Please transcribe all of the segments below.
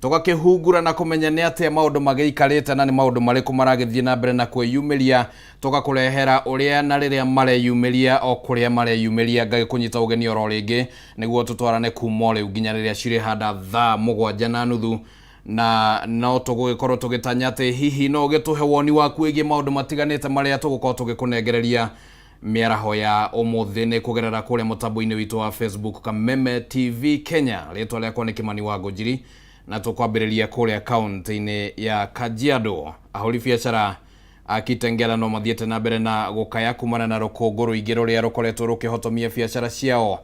tugakihungura na kumenya ni atia maundu magiikarite na ni maundu mariku maragithie na mbere na kwiyumiria tugakurehera uria na riria mareyumiria o kuria mareyumiria ngagikunyita ugeni oro ringi niguo tutwarane kuma riu nginya riria ciri handa thaa 7:30 na no tugugikorwo tugitanya ati hihi no gituhe woni waku igi maundu matiganite maria tugukorwo tugikunengereria miaraho ya umuthi ni kugerera kuria mutambo-ini witu wa Facebook Kameme TV Kenya. Ritwa riakwa ni Kimani wa Ngojiri na tukwambiriria kuria account-ini ya Kajiado. Ahuri biacara akitengera no mathiete na mbere na gukaya kumana na rukungu ruingi ruria rukoretwo rukihotomia biacara ciao.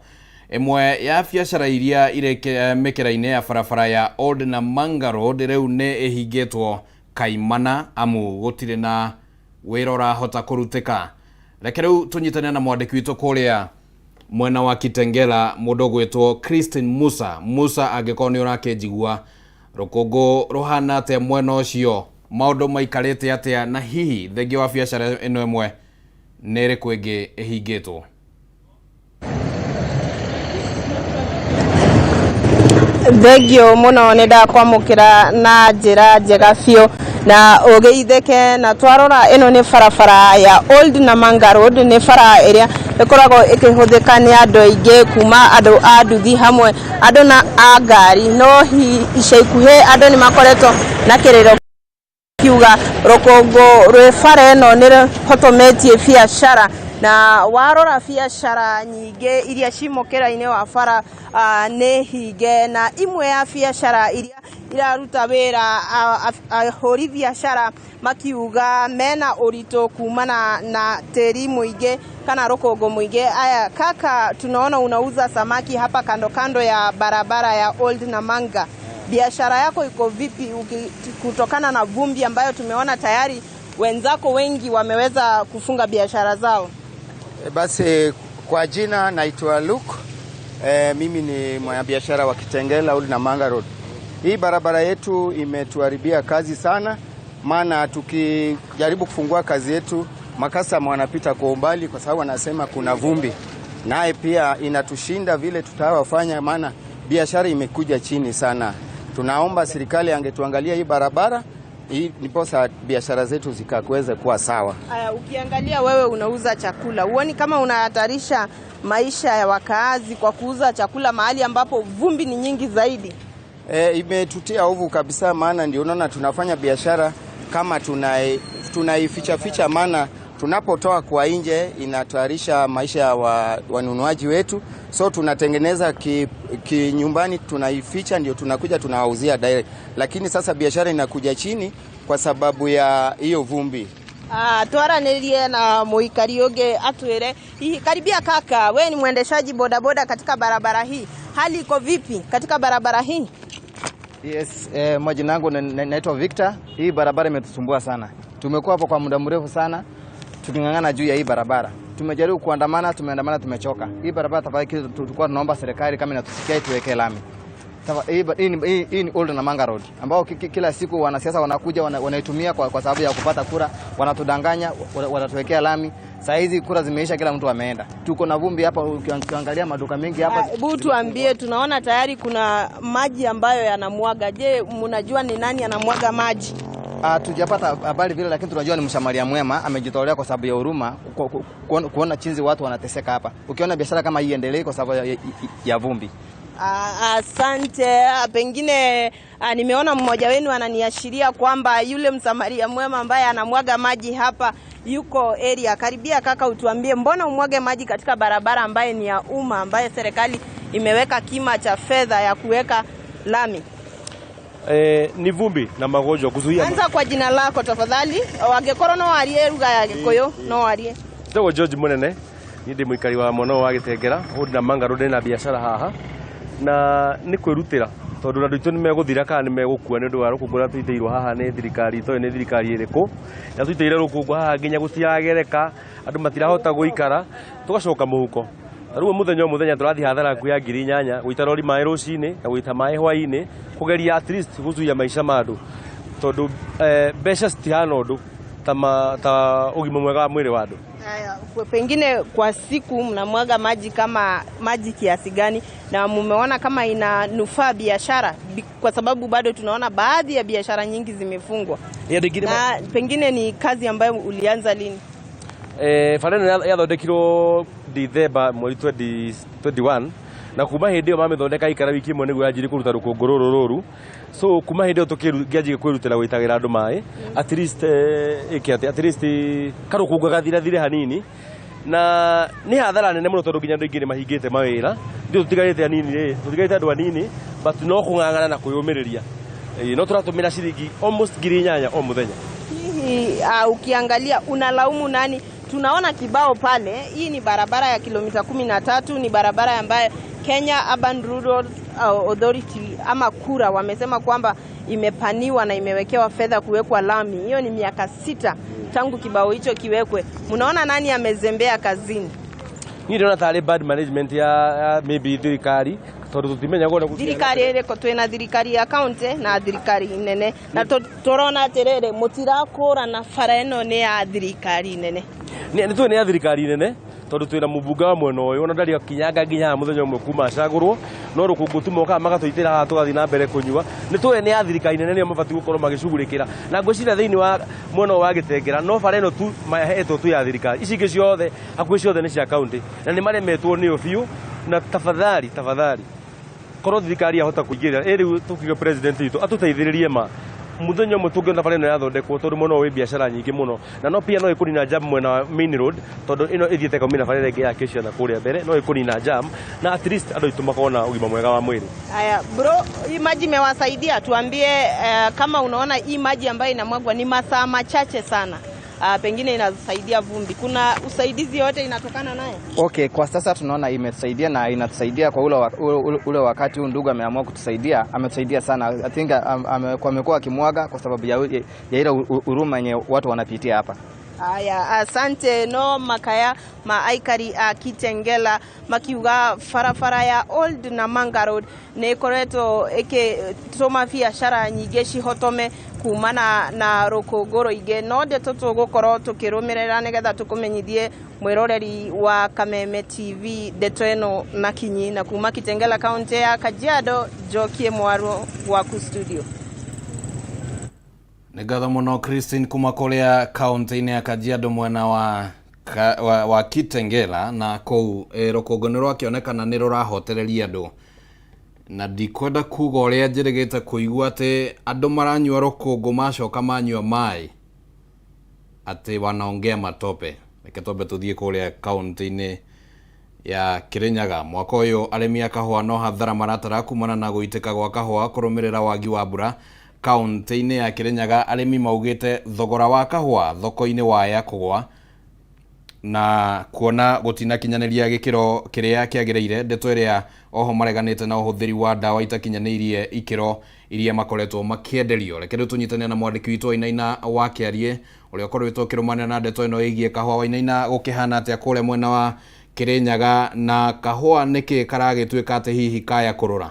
Emwe ya biacara iria ireke mekera-ini ya barabara ya Old Namanga Road riu ni ihingetwo kaimana amu gutire na wirora hota kurutika. Reke riu tunyitane na mwandiki witu kuria mwena wa Kitengela mundu gwitwo Christine Musa angikorwo ni urakejigua rukungu ruhana atia mwena ucio maundu maikarite atia na hihi thengi wa biacara ino emwe nere kwingi ihingetwo. Thegio muno ni ndakwamukira na njira njega biu na ugeitheke na twarora ino ni barabara ya Old Namanga Road ni bara iria ikoragwo ikihuthika ni andu aingi kuma andu a nduthi hamwe andu na a ngari no ica ikuhi andu ni makoretwo na kiriro kiuga rukungu rwe bara ino ni hotometie biacara na warora biacara nyingi iria cimukira-ini wa bara ni hinge na imwe ya biacara iria iraruta wira ahuri biacara makiuga mena urito kumana na teri muingi kana rukungu muingi. Aya kaka, tunaona unauza samaki hapa kando kando ya barabara ya Old Namanga. Biashara yako iko vipi kutokana na vumbi ambayo tumeona tayari wenzako wengi wameweza kufunga biashara zao? Basi kwa jina naitwa Luke. Mimi ni mwanabiashara wa Kitengela Old Namanga Road. Hii barabara yetu imetuharibia kazi sana, maana tukijaribu kufungua kazi yetu makasa wanapita kwa umbali kwa sababu wanasema kuna vumbi. Naye pia inatushinda vile tutawafanya, maana biashara imekuja chini sana. Tunaomba serikali angetuangalia hii barabara niposa biashara zetu zikaweze kuwa sawa. Ukiangalia wewe unauza chakula, uoni kama unahatarisha maisha ya wakaazi kwa kuuza chakula mahali ambapo vumbi ni nyingi zaidi? Imetutia hofu kabisa, maana ndio unaona tunafanya biashara kama tunaificha, maana tunapotoa kwa nje inatayarisha maisha ya wanunuaji wetu. So tunatengeneza nyumbani tunaificha, ndio tunakuja tunawauzia direct. Lakini sasa biashara inakuja chini kwa sababu ya hiyo vumbi. Twaranirie na muikari unge atwire hihi. Karibia kaka, wewe ni mwendeshaji bodaboda katika barabara hii, hali iko vipi katika barabara hii? Yes, majina yangu naitwa Victor. Hii barabara imetusumbua sana. Tumekuwa hapo kwa muda mrefu sana tukingangana juu ya hii barabara. Tumejaribu kuandamana, tumechoka. Hii barabara tafadhali tulikuwa tunaomba serikali kama inatusikia tuweke lami. Hii ni Old Namanga Road ambao kila siku wanasiasa wanakuja wanaitumia kwa sababu ya kupata kura, wanatudanganya, wanatuwekea lami. Saa hizi kura zimeisha, kila mtu ameenda. Tuko na vumbi hapa, ukiangalia maduka mengi hapa. Hebu tuambie, tunaona tayari kuna maji ambayo yanamwaga. Je, mnajua ni nani anamwaga maji? Tujapata habari vile, lakini tunajua ni msamaria mwema amejitolea kwa sababu ya huruma kuona chinzi watu wanateseka hapa. Ukiona biashara kama hii endelee kwa sababu ya vumbi. Asante. Pengine nimeona mmoja wenu ananiashiria kwamba yule msamaria mwema ambaye anamwaga maji hapa yuko area. Karibia kaka, utuambie mbona umwage maji katika barabara ambaye ni ya umma, ambaye serikali imeweka kima cha fedha ya kuweka lami? Ni vumbi na magonjwa kuzuia. Anza kwa jina lako tafadhali. Wagekoro no warie ruga ya Gikuyu no warie. Ndewe George Munene, ndi muikari wa mono wa Kitengela Old Namanga Road na biashara haha. Na ni kwirutira tondu na ndito ni meguthira kana ni megukua ni ndu wa rukungu na tuiteirwo haha ni thirikari to ni thirikari iriku na tuiteire rukungu haha nginya gutiragereka andu matirahota guikara tugacoka muhuko. Riu muthenya turathi hathara ku ya 8,000 guita rori mai rucini na guita mai hwaini kugeria at least guzuia maisha mandu tondu besha stihana ndu ta ugima mwega wa mwiri wa andu. Pengine kwa siku mnamwaga maji kama maji kiasi gani, na mumeona kama inanufaa biashara, kwa sababu bado tunaona baadhi ya biashara nyingi zimefungwa. Na pengine ni kazi ambayo ulianza lini? Fareno yathondekirwo December mweri 2021 na kuma hindi yo mamithondeka ikara wiki imwe niguo yanjiri kuruta rukungu ruru so kuma hindi yo tukianjia kwirutira gwitagira andu mai at least karukungu gathira hanini na ni hathara nene muno tondu nginya andu aingi ni mahingite mawira ndio tutigarite anini tutigarite andu anini but no kung'ang'ana na kuyumiriria no turatumira ciringi almost 8,000 o muthenya. Hihi ukiangalia unalaumu nani? Tunaona kibao pale, hii ni barabara ya kilomita 13, ni barabara ambayo Kenya Urban Rural Authority ama KURA wamesema kwamba imepaniwa na imewekewa fedha kuwekwa lami. Hiyo ni miaka 6 tangu kibao hicho kiwekwe. Mnaona nani amezembea kazini? Ni ndio natale bad management ya maybe thirikari tondu tutimenya gona thirikari ere ko twina thirikari ya county na thirikari nene na torona terere mutirakura na fareno ne ya thirikari nene ni tu ne ya thirikari nene tondu twina mubunga wa mwena uyu ona ndari akinyaga nginya muthenya umwe kuma acagurwo no rukungu tumoka magatuitira ha tugathi na mbere kunyua ni tu ne ya thirikari nene ni mabati gukorwo magicugurikira na ngwicira thiini wa mwena wa Gitengera no fareno tu mahetwo tu ya thirikari ici ingi ciothe hakuhi ciothe ni cia county na ni maremetwo ni obiu na tafadhali korwo thirikari ahota kuingirira riu tukiga president itu atuteithiririe ma muthenya umwe tungiona fareno yathondekwo tondu muno wi biashara nyingi muno na no pia no ikunina jam mwena wa main road tondu ino ithiete kamina fareno ingi ya Keshia na kuria mbere no ikunina jam na at least andu itumakaona ugima mwega wa mwiri. Haya bro, hii maji imewasaidia, tuambie kama unaona hii maji ambayo inamwagwa ni masaa machache sana, pengine inasaidia vumbi, kuna usaidizi yote inatokana naye? Okay, kwa sasa tunaona imetusaidia na inatusaidia kwa ule wakati huu ndugu ameamua kutusaidia, ametusaidia sana. I think amekuwa akimwaga kwa sababu ya ile huruma yenye watu wanapitia hapa. Aya, asante no makaya maaikari Kitengela makiuga farafara ya Old Namanga Road ne koreto eke toma biashara nyingi cihotome kumana na rukunguro ige no ndeto tugukoro tukirumirira nigetha tukumenyithie mwiroreri wa Kameme TV ndeto eno na kinyi na kuma Kitengela county ya Kajiado Jokie Mwaru wa ku studio. Nigatha muno Christine kuma kuria county-ini ya Kajiado mwena wa Kitengela na kou rukungu ni rwakionekana ni rurahotereria andu na ndikwenda kuga uria njirigite kuigua ati andu maranyua rukungu macoka manyua mai ati wanaongea matope. Reke tobe tuthie kuria county-ini ya Kirinyaga. Mwaka uyu arimi a kahua no hathara maratara kumana na guitika gwa kahua kurumirira wagi wa mbura kaunti-ini ya Kirinyaga. Arimi maugite thogora wa kahua thoko-ini waya kugwa na kuona gutina kinyaniria gikiro kiria kiagirire. Ndeto iria oho mareganite na uhuthiri wa dawa itakinyanirie ikiro iria makoretwo makienderio. Reke tunyitane na mwandiki witu Wainaina wa Kiarie uria ukoretwo kirumana na ndeto ino igie kahua. Wainaina, gukihana atia kule mwena wa Kirinyaga na kahua niki karagituika ati hihi kaya kurura?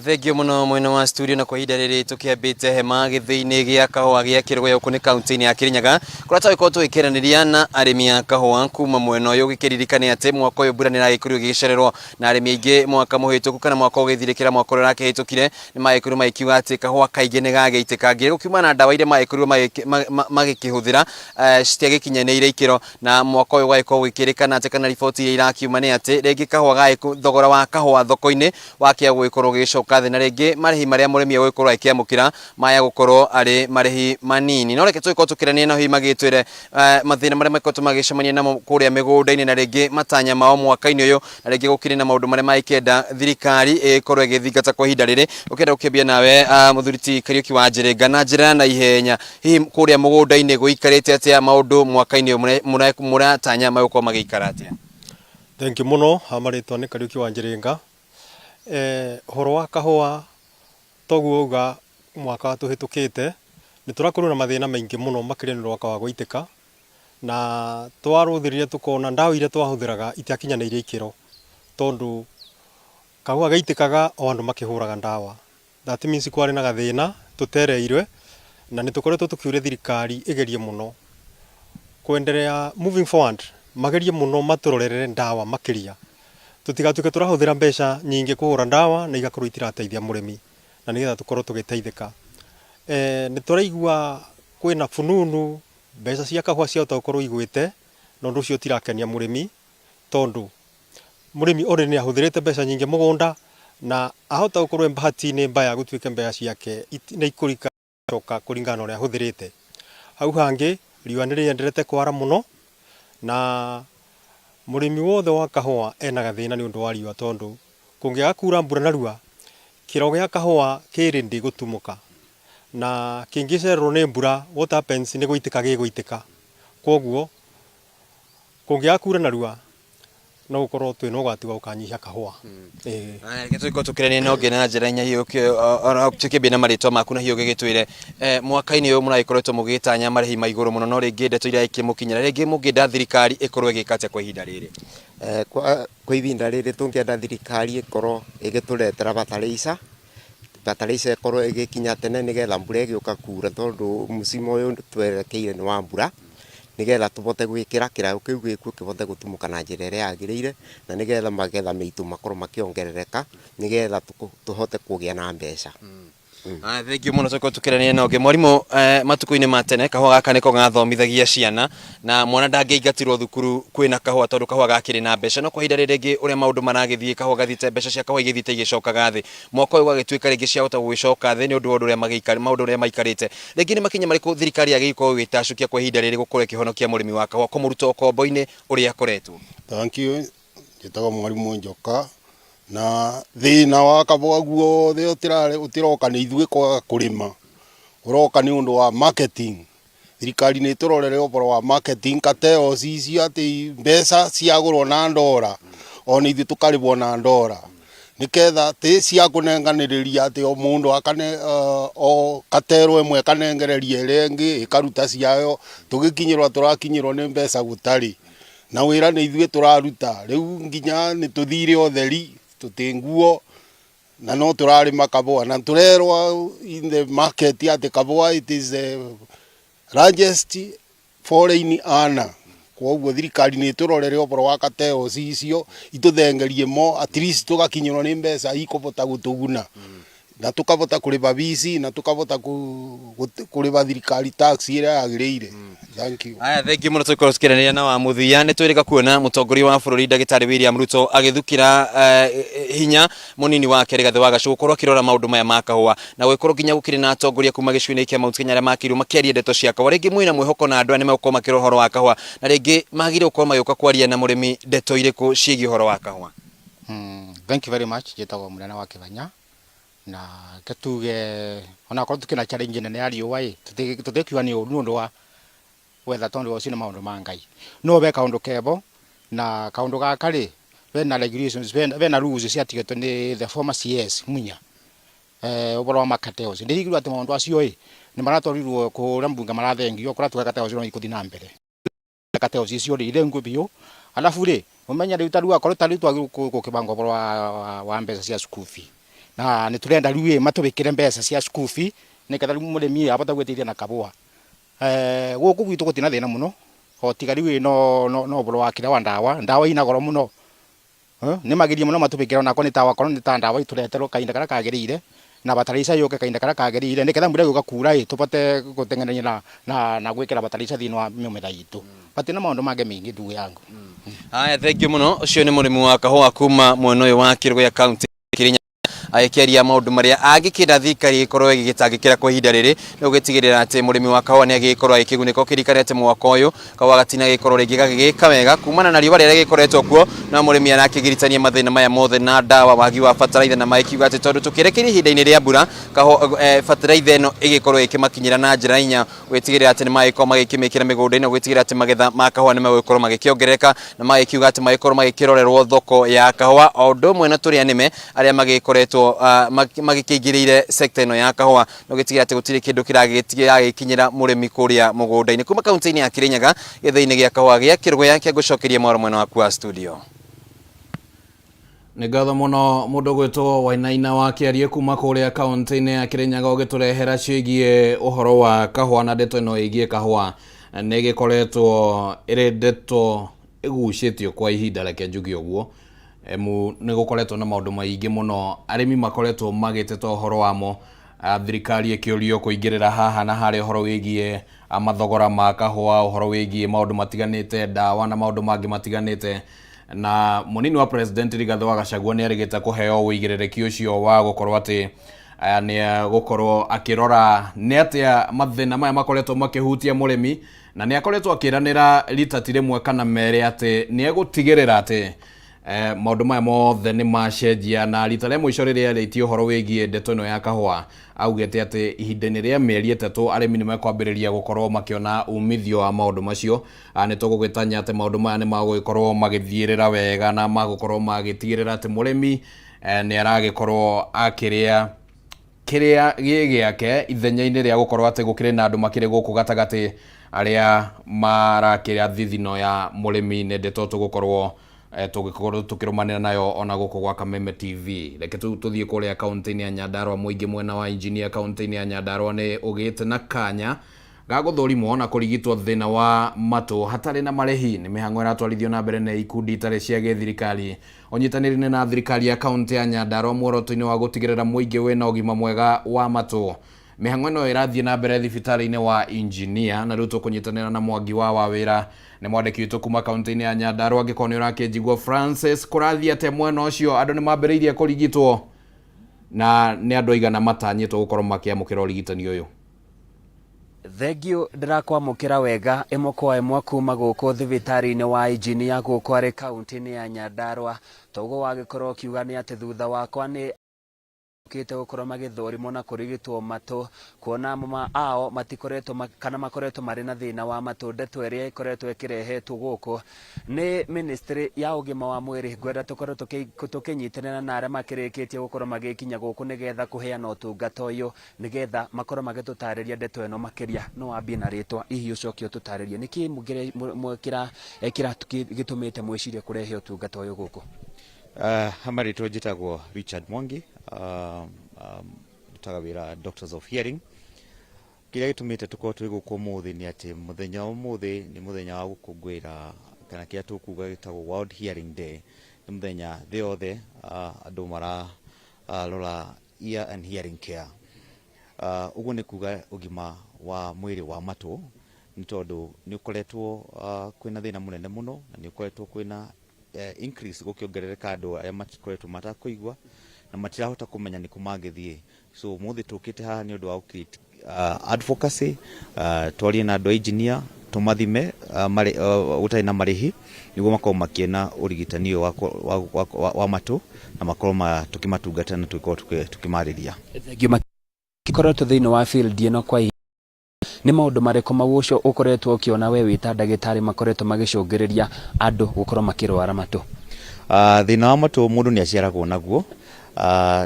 Thank you muno mwena wa studio na kwa hida riri tukiambite hema githini gia kahua gia kirwe yuko ni county ya Kirinyaga kura twiko twikiraniria na arimi a kahua kuma mwena uyu gikiririkane ati mwaka uyu mbura ni ragikurio gicererwo na arimi aingi mwaka muhituku kana mwaka ugithirikira mwaka uyu rakihitukire ni maikurio maikiuga ati kahua kaingi ni gageitikangire gukiuma na ndawa ire maikurio magikihuthira citiagikinyanire ikiro na mwaka uyu gaiko gwikirikana ati kana ripoti ira irakiuma ni ati regi kahua gaiku thogora wa kahua thoko-ini wakia gwikorwo gicoka thi na ringi marihi maria murimi egwikorwo akiamukira maya gukorwo ari marihi manini. No reke twiko tukirania na hi magitwire mathina maria makoto magicemania namo kuria migunda-ini na ringi matanya mao mwaka-ini uyu na ringi gukiri na maundu maria maikenda thirikari ikorwo igithingata kwa hinda riri. Ukenda ukiambia nawe muthuriti Kariuki wa Njirenga na njira na ihenya hi kuria mugunda-ini guikarite atia maundu mwaka-ini uyu muratanya magukorwo magiikara atia? Thank you muno. Amaritwa ni Kariuki wa Njirenga. Horo wa kahua toguo uga mwaka tuhitukite ni turakorwo na mathina maingi muno makire ni rwaka wa guitika na twaruthirie tukona ndawa ire twahuthiraga itiakinyaniire ikiro tondu kahua gaitĩkaga o andũ makĩhũraga ndawa. That means kwarĩ na gathĩna tũtereirwe na nĩ tũkoretwo tũkiuria thirikari ĩgerie mũno kwenderea moving forward, magerie mũno matũrorere ndawa makĩria. Tũtigatuĩke tũrahũthĩra mbeca nyingĩ kũgũra ndawa na igakorwo itirateithia mũrĩmi na nĩgetha tũkorwo tũgĩteithĩka. Nĩ tũraigua kwĩna fununu mbeca cia kahua ciahota gũkorwo igwĩte na ũndũ ũcio ũtirakenia mũrĩmi, tondũ mũrĩmi already nĩ ahũthĩrĩte mbeca nyingĩ mũgũnda na ahota gũkorwo bahati-inĩ mbaya gũtuĩke mbeca ciake nĩ ikũrĩka kũringana na ũrĩa ahũthĩrĩte. Hau hangĩ riũa nĩ rĩenderete kwara mũno na mũrĩmi wothe wa kahũa ena gathĩna nĩ ũndũ wa riũa, tondũ kũngĩaga kuura mbura narua kĩro gĩa kahũa kĩrĩ ndĩ gũtumũka na kĩngĩcererwo nĩ mbura, what happens nĩ gũitĩka gĩgũitĩka. Kwoguo kũngĩaga kuura narua no gũkorwo twĩna ũgwati wa gũkanyihia kahũa. Tũkorwo tũkĩrania na ũngĩ na njĩra inya hiũ tũkĩambia na marĩtwa maku na hiũ gĩgĩtwĩre mwaka-inĩ ũyũ mũragĩkoretwo mũgĩtanya marĩhi ma igũrũ mũno, no rĩngĩ ndeto iria ikĩmũkinyĩra rĩngĩ mũngĩenda thirikari ĩkorwo ĩgĩka atĩa kwa ihinda rĩrĩ? Kwa ihinda rĩrĩ tũngĩenda thirikari ĩkorwo ĩgĩtũretera bataraitha ĩkorwo ĩgĩkinya tene nĩgetha mbura ĩgĩũka kuura, tondũ mũcimu ũyũ twerekeire nĩ wa mbura, nĩgetha tũbote gwĩkĩra kĩrago kĩu gĩkuo kĩbote gũtumũka na njĩra ĩrĩa yagĩrĩire na nĩgetha magetha maitũ makorwo makĩongerereka nĩgetha tũhote kũgĩa na mbeca. Thengiũ mũno tũkorwo tũkĩrania na ũngĩ. Mwarimũ, matukũ-inĩ ma tene kahũa gaka nĩko gathomithagia ciana na mwana ndangĩingatirwo thukuru kwĩna kahũa, tondũ kahũa gakĩrĩ na mbeca. No kwa ihinda rĩrĩ rĩngĩ ũrĩa maũndũ maragĩthiĩ, kahũa gathiĩte, mbeca cia kahũa igĩthiĩte igĩcokaga thĩ. Mwaka ũyũ gwagĩtuĩka rĩngĩ ciahota gũgĩcoka thĩ nĩ ũndũ wa maũndũ ũrĩa maikarĩte. Rĩngĩ nĩ makinya marĩkũ thirikari yagĩrĩirwo gũgĩtacukia kwa ihinda rĩrĩ gũkorwo ĩkĩhonokia mũrĩmi wa kahũa kũmũruta ũkombo-inĩ ũrĩa akoretwo? Thank you. Njĩtagwo Mwarimũ Njoka, na thĩna wa kahũa guothe ũtiroka nĩ ithuĩ kwaga kũrĩma, ũroka nĩ ũndũ wa marketing. Thirikari nĩ tũrorere ũboro wa marketing, kateo icio atĩ mbeca ciagũrwo na ndora ona ithuĩ tũkarĩbwo na ndora, nĩketha tĩ cia kũnenganĩrĩria atĩ o mũndũ o katero ĩmwe kanengereria ĩrĩa ĩngĩ ĩkaruta ciayo, tũgĩkinyĩrwo tũrakinyĩrwo nĩ mbeca gũtarĩ na wĩra nĩ ithuĩ tũraruta. Rĩu nginya nĩ tũthire ũtheri tũtĩnguo na no tũrarĩma kahũa na tũrerwo in the market atĩ kahũa it is the largest foreign earner. Kwoguo thirikari nĩ tũrorere ũboro wa kateo icio itũthengerie mo, at least tũgakinyĩrwo nĩ mbeca ikũbota gũtũguna na tũkabota kũrĩba bici na tũkabota kũrĩba thirikari tax ĩrĩa yagĩrĩire. Thank you. Thengiũ mũno tũkorwo tũkĩrania na wa mũthia. Nĩ twĩrĩga kuona mũtongoria wa bũrũri ndagĩtarĩ William Ruto agĩthukĩra hinya mũnini wake Rigathĩ wa Gachagua gũkorwo akĩrora maũndũ maya ma kahũa na gũgĩkorwo nginya gũkĩrĩ na atongoria kuma gĩcigo-inĩ kĩa Mount Kenya arĩa makĩirwo makĩaria ndeto cia kahũa. Rĩngĩ mwĩna mwĩhoko na andũ aya nĩ megũkorwo makĩrora ũhoro wa kahũa na rĩngĩ magĩrĩirwo gũkorwo magĩũka kwaria na mũrĩmi ndeto irĩkũ ciĩgiĩ ũhoro wa kahũa? Thank you very much. Njĩtagwo mũnene wa Kĩbanya na ketuge ona korwo tukina challenge nene ya riũa tũtikiuga nĩ ũru nĩ ũndũ wa wetha, tondũ ũcio nĩ maũndũ ma Ngai. No be kaũndũ kebo na kaũndũ gaka rĩ bena regulations, bena rules ciatigĩtwo nĩ the former CS Munya ũboro wa makateos. Ndirigirwo atĩ maũndũ acio nĩ maratwarirwo kũrĩa mbunge marathengio kũrĩa tuga kateos no ikuthi na mbere. Kateos icio rĩ ile ngũbio alafu rĩ ũmenya rĩu tarua korwo tarĩu twagĩrĩirwo gũkĩbanga ũboro wa mbeca cia school fee na nĩ turenda rĩu matũbĩkĩre mbeca cia school fee nĩgetha rĩu mũrĩmi abota gwĩteithia na kahũa. Gũkũ gwitũ gũtina thĩna mũno, o tiga rĩu no ũboro wa kĩrĩa wa ndawa ina goro mũno. Nĩ magerie mũno matũbĩkĩre ona korwo nĩ tawa, korwo nĩ ta ndawa itureterwo kahinda karĩa kagĩrĩire na bataraitha yũke kahinda karĩa kagĩrĩire nĩgetha mbura ĩgĩũka kuura tũbote gũteng'erania na gwĩkĩra bataraitha thĩinĩ wa mĩmera itũ. Bati na maũndũ mangĩ maingĩ ndugu yangu. Thengiũ mũno. Ũcio nĩ mũrĩmi wa kahũa kuma mwena ũyũ wa Kĩrũgũya kaunti agĩkĩaria maũndũ marĩa angĩkĩenda thirikari ĩkorwo ĩgĩgĩtangĩkĩra kwa ihinda rĩrĩ nĩ gũgĩtigĩrĩra atĩ mũrĩmi wa kahũa nĩ agĩgĩkorwo agĩkĩgunĩka. Ũkĩririkane atĩ mwaka ũyũ kahũa gatina gĩkorwo rĩngĩ gagĩgĩka wega kumana na riũa rĩrĩa rĩgĩkoretwo kuo, na mũrĩmi arakĩgiritania mathĩna maya mothe na ndawa, wagi wa bataraitha, na magĩkiuga atĩ tondũ tũkĩrekeria ihinda-inĩ rĩa mbura bataraitha ĩno ĩgĩkorwo ĩkĩmakinyĩra na njĩra inya, gũgĩtigĩrĩra atĩ nĩ magĩkorwo magĩkĩmĩkĩra mĩgũnda-inĩ, gũgĩtigĩrĩra atĩ magetha ma kahũa nĩ megũgĩkorwo magĩkĩongerereka, na magĩkiuga atĩ magĩkorwo magĩkĩrorerwo thoko ya kahũa o ũndũ ũmwe na tũrĩa nĩme arĩa magĩkoretwo magĩkĩingĩrĩire sekta ĩno ya kahũa, no gĩtigĩra atĩ gũtirĩ kĩndũ kĩragĩkinyĩra mũrĩmi kũrĩa mũgũnda-inĩ. Kuma kaunti-inĩ ya Kirinyaga, gĩthĩ-inĩ gĩa kahũa gĩa Kĩrũgũya, kĩa ngũcokeria Maũro mwena waku wa studio. nĩ ngatho mũno mũndũ gwĩtwo Wainaina wa Kĩarie kuma kũrĩa kaunti-inĩ ya Kirinyaga ũgĩtũrehera ciĩgiĩ ũhoro wa kahũa na ndeto ĩno ĩgiĩ kahũa nĩ gĩkoretwo ĩrĩ ndeto ĩgucĩtio kwa ihinda reke njuge ũguo nĩ gũkoretwo na maũndũ maingĩ mũno arĩmi makoretwo magĩteta ũhoro wamo thirikari ĩkĩũrio kũingĩrĩra haha na harĩa ũhoro wĩgiĩ mathogora ma kahũa ũhoro wĩgiĩ maũndũ matiganĩte ndawa na maũndũ mangĩ matiganĩte na munini wa president Rigathi wa Gachagua nĩ arĩgĩte kũheo ũigĩrĩrĩki ũcio wa gũkorwo atĩ nĩ gũkorwo akĩrora nĩ atĩa mathĩna maya makoretwo makĩhutia mũrĩmi na nĩ akoretwo akĩranĩra rita ti rĩmwe kana merĩ atĩ nĩ egũtigĩrĩra atĩ maũndũ maya mothe nĩ macenjia na rita rĩa mũico rĩrĩa arĩtie ũhoro wĩgiĩ ndeto ĩno ya kahũa augĩte atĩ ihinda-inĩ rĩa mĩeri ĩtatũ arĩmi nĩ mekwambĩrĩria gũkorwo makĩona umithio wa maũndũ macio nĩ tũgũgĩtanya atĩ maũndũ maya nĩ magũgĩkorwo magĩthiĩrĩra wega na magũkorwo magĩtigĩrĩra atĩ mũrĩmi nĩ aragĩkorwo akĩrĩa kĩrĩa gĩgĩake ithenya-inĩ rĩa gũkorwo atĩ gũkĩrĩ na andũ makĩrĩ gũkũ gatagatĩ arĩa marakĩrĩa thithino ya mũrĩmi nĩ ndeto tũgũkorwo tukĩrũmanĩra nayo ona gũkũ gwa Kameme TV. Reke tũthiĩ kũrĩa kaunti-inĩ ya Nyandarua mũingĩ mwena wa engineer kaunti-inĩ ya Nyandarua nĩ ũgĩte na kanya ga gũthũrimwo na kũrigitwo thĩna wa matũ hatarĩ na marĩhi. Nĩ mĩhang'o ĩratwarithio na mbere nĩ ikundi itarĩ cia gĩthirikari ũnyitanĩri na thirikari ya kaunti ya Nyandarua muoroto-inĩ wa gũtigĩrĩra mũingĩ wĩna ũgima mwega wa matũ. Mĩhang'o ĩno ĩrathiĩ na mbere thibitarĩ-inĩ wa engineer na rĩu tũkũnyitanĩra na mwangi wa wĩra nĩ mwandĩki witũ kuma kaunti-inĩ ya Nyandarua angĩkorwo nĩ ũrakĩnjigua Francis kũrathiĩ atĩa mwena ũcio andũ nĩ mambĩrĩirie kũrigitwo na nĩ andũ aigana matanyĩtwo gũkorwo makĩamũkĩra ũrigitani ũyũ. Thengio ndĩrakwamũkĩra wega ĩmwe kwa ĩmwe kuma gũkũ thibitarĩ-inĩ wa engineer gũkũ arĩ kaunti-inĩ ya Nyandarua. Toguo wagĩkorwo kiuga nĩ atĩ thutha wakwa nĩ kĩte gũkorwo magĩthũrimwo na kũrigitwo matũ kuona mama ao matikoretwo kana makoretwo marĩ na thĩna wa matũ. Ndeto ĩrĩa ĩkoretwo ĩkĩrehetwo gũkũ nĩ ministry ya ũgima wa mwĩrĩ ngwenda tũkorwo tũkĩnyitanĩra na arĩa makĩrĩkĩtie gũkorwo magĩkinya gũkũ nĩgetha kũheana ũtungata ũyũ nĩgetha makorwo magĩtũtarĩria ndeto ĩno makĩria. No wambie na rĩtwa hihi ũcokie ũtũtarĩrie nĩkĩ gĩtũmĩte mwĩcirie kũrehe ũtungata ũyũ gũkũ? Hamarĩtwo njĩtagwo Richard Mwangi, ndutaga wĩra Doctors of Hearing. Kĩrĩa gĩtũmĩte tũkorwo tũrĩ gũkũ ũmũthĩ nĩ atĩ mũthenya ũmũthĩ nĩ mũthenya wa gũkũngũĩra kana kĩrĩa tũkuga gĩtagwo World Hearing Day. Nĩ mũthenya thĩ yothe andũ mararora ear and hearing care. Ũguo nĩ kuga ũgima wa mwĩrĩ wa matũ nĩ tondũ nĩ ũkoretwo kwĩna thĩna mũnene mũno na nĩ ũkoretwo kwĩna increase gũkĩongerereka andũ arĩa matikoretwo matakũigua na matirahota kũmenya nĩ kũ mangĩthiĩ. So mũthĩ tũkĩte haha nĩ ũndũ wa create advocacy, twarie na andũ a engineer tũmathime ũtarĩ na marĩhi nĩguo makorwo makĩena ũrigitani ũyũ wa matũ na makorwo tũkĩmatungata na tũkorwo tũkĩmarĩria. Gĩkoretwo thĩinĩ wa field ĩno kwa nĩ maũndũ marĩkũ magucio ũkoretwo ũkĩona we wĩta ndagĩtarĩ makoretwo magĩcũngĩrĩria andũ gũkorwo makĩrwara matũ? Thĩna wa matũ mũndũ nĩ aciaragwo naguo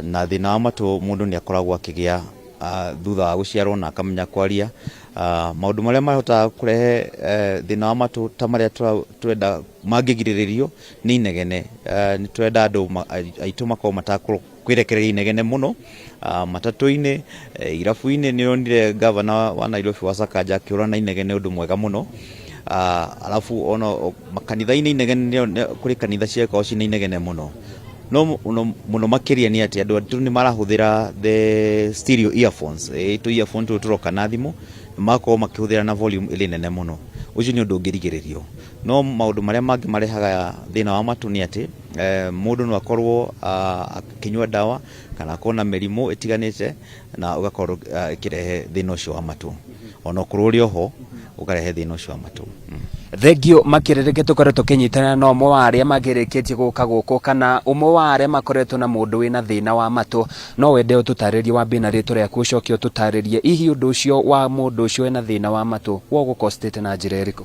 na thĩna wa matũ mũndũ nĩ akoragwo akĩgĩa thutha wa gũciarwo na akamenya kwaria. Maũndũ marĩa mahotaga kũrehe thĩna wa matũ ta marĩa twenda mangĩgirĩrĩrio nĩ inegene. Nĩ twenda andũ aitũ makorwo matakwirekereria inegene mũno matatũ-inĩ, irabu-inĩ. Nĩ onire gavana wa Nairobi wa Sakaja akĩũra na inegene ũndũ mwega mũno. Alafu ona makanitha-inĩ inegene kũrĩ kanitha ciakorwo ciĩ na inegene mũno. No mũno makĩria nĩ atĩ andũ nĩ marahũthĩra the stereo earphones, earphones tũroka na thimũ makorwo makĩhũthĩra na volume ĩrĩ nene mũno. Ũcio nĩ ũndũ ũngĩrigĩrĩrio. No maũndũ marĩa mangĩ marehaga thĩna wa matũ nĩ atĩ mũndũ no akorwo akĩnyua ndawa kana akorwo na mĩrimũ ĩtiganĩte na ũgakorwo ĩkĩrehe thĩna ũcio wa matũ. Ona ũkorwo ũrĩ oho ũkarehe thĩna ũcio wa matũ. Thengio makĩrĩrĩke tũkorwo tũkĩnyitana na ũmwe wa arĩa magĩrĩkĩtie gũka gũkũ kana ũmwe wa arĩa makoretwo na mũndũ wĩna thĩna wa matũ. No wende ũtũtarĩrie wambie na rĩtwa rĩaku ũcokie ũtũtarĩrie hihi ũndũ ũcio wa mũndũ ũcio wĩna thĩna wa matũ wogũkostĩte na njĩra ĩrĩkũ?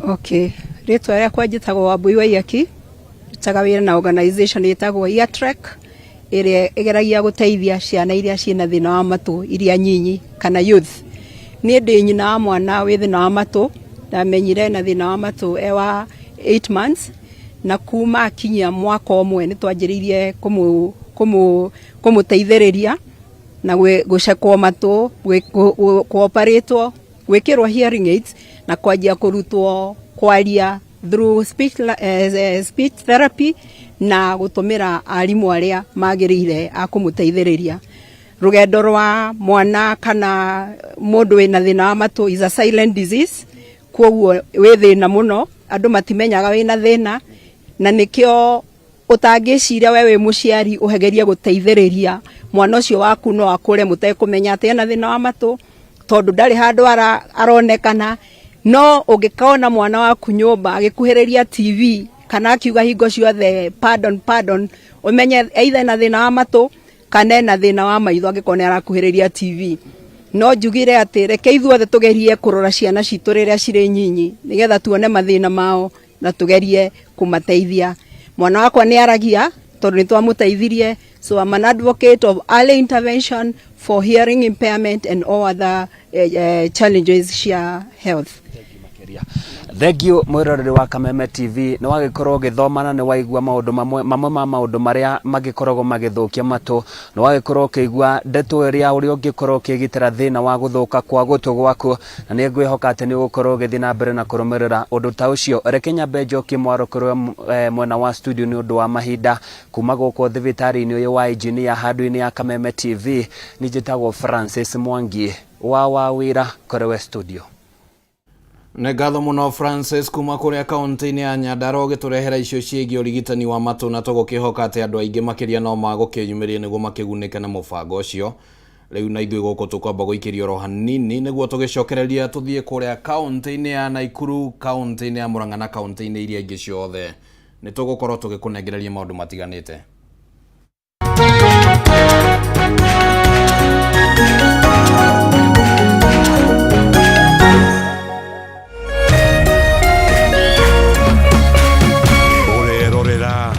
Okay, rĩtwa rĩakwa njĩtagwo Wambui wa Iaki, ndutaga wĩra na organization ĩtagwo Eartrek ĩrĩa ĩgeragia gũteithia ciana iria ciĩna thĩna wa matũ iria nyinyi kana youth. Niĩ ndĩ nyina wa mwana wĩ thĩna wa matũ, ndamenyire na thĩna wa matũ wa 8 months na kuma kinya mwaka omwe ni twanjiririe kumuteithiriria na gucekwo matu kuoperatwo gwikirwo hearing aids na kwanjia kurutwo kwaria through speech therapy na gutumira arimu aria magirire akumuteithiriria. Rugendo rwa mwana kana mundu wina thina wa matu is a silent disease, kwoguo wi thina muno, andu matimenyaga wina thina, na nikio utangiciria we wi muciari uhegeria guteithiriria mwana ucio waku no akure mutekumenya ati ena thina wa matu tondu ndari handu aronekana. No ungikaona mwana waku nyumba agikuhiriria TV kana akiuga hingo ciothe pardon, umenye either na thina wa matu kana na thina wa maitho angikona arakuhiriria TV. No njugire ati reke ithuothe tugerie kurora ciana citu riria ciri nyinyi nigetha tuone mathina mao na tugerie kumateithia. Mwana wakwa ni aragia tondu ni twamuteithirie, so I'm an advocate of early intervention for hearing impairment and all other challenges cia health. Thengio mwiroreri wa Kameme TV ni wagikorwo githomana ni waigua maundu mamwe ma maundu maria magikoragwo magithukia matu, ni wagikorwo kigua ndeto iria uri ungikorwo kigitira thina wa guthuka kwa gutu gwaku, na ni ngwihoka ati ni ugukorwo githi na mbere na kurumirira undu ta ucio. Reke nyambe njokie mwarokorwo mwena wa studio ni undu wa mahinda kuma guku thibitari-ini uyu wa engineer handu-ini ya Kameme TV. Ni njitagwo Francis Mwangi wa wira korewe studio. Negatho muno Francis kuma kuria kaunti-ini ya Nyandarua giturehera icio ciĩgiĩ urigitani wa matu, na tugukihoka ati andu aingi makiria no magukiyumiria niguo makigunike na mubango ucio. Riu na ithuĩ guku tukwamba guikiria ro hanini niguo tugicokereria tuthie kuria kaunti-ini ya Naikuru, kaunti-ini ya Murang'a na kaunti-ini iria ingi ciothe. Ni tugukorwo tugikunengereria maundu matiganite.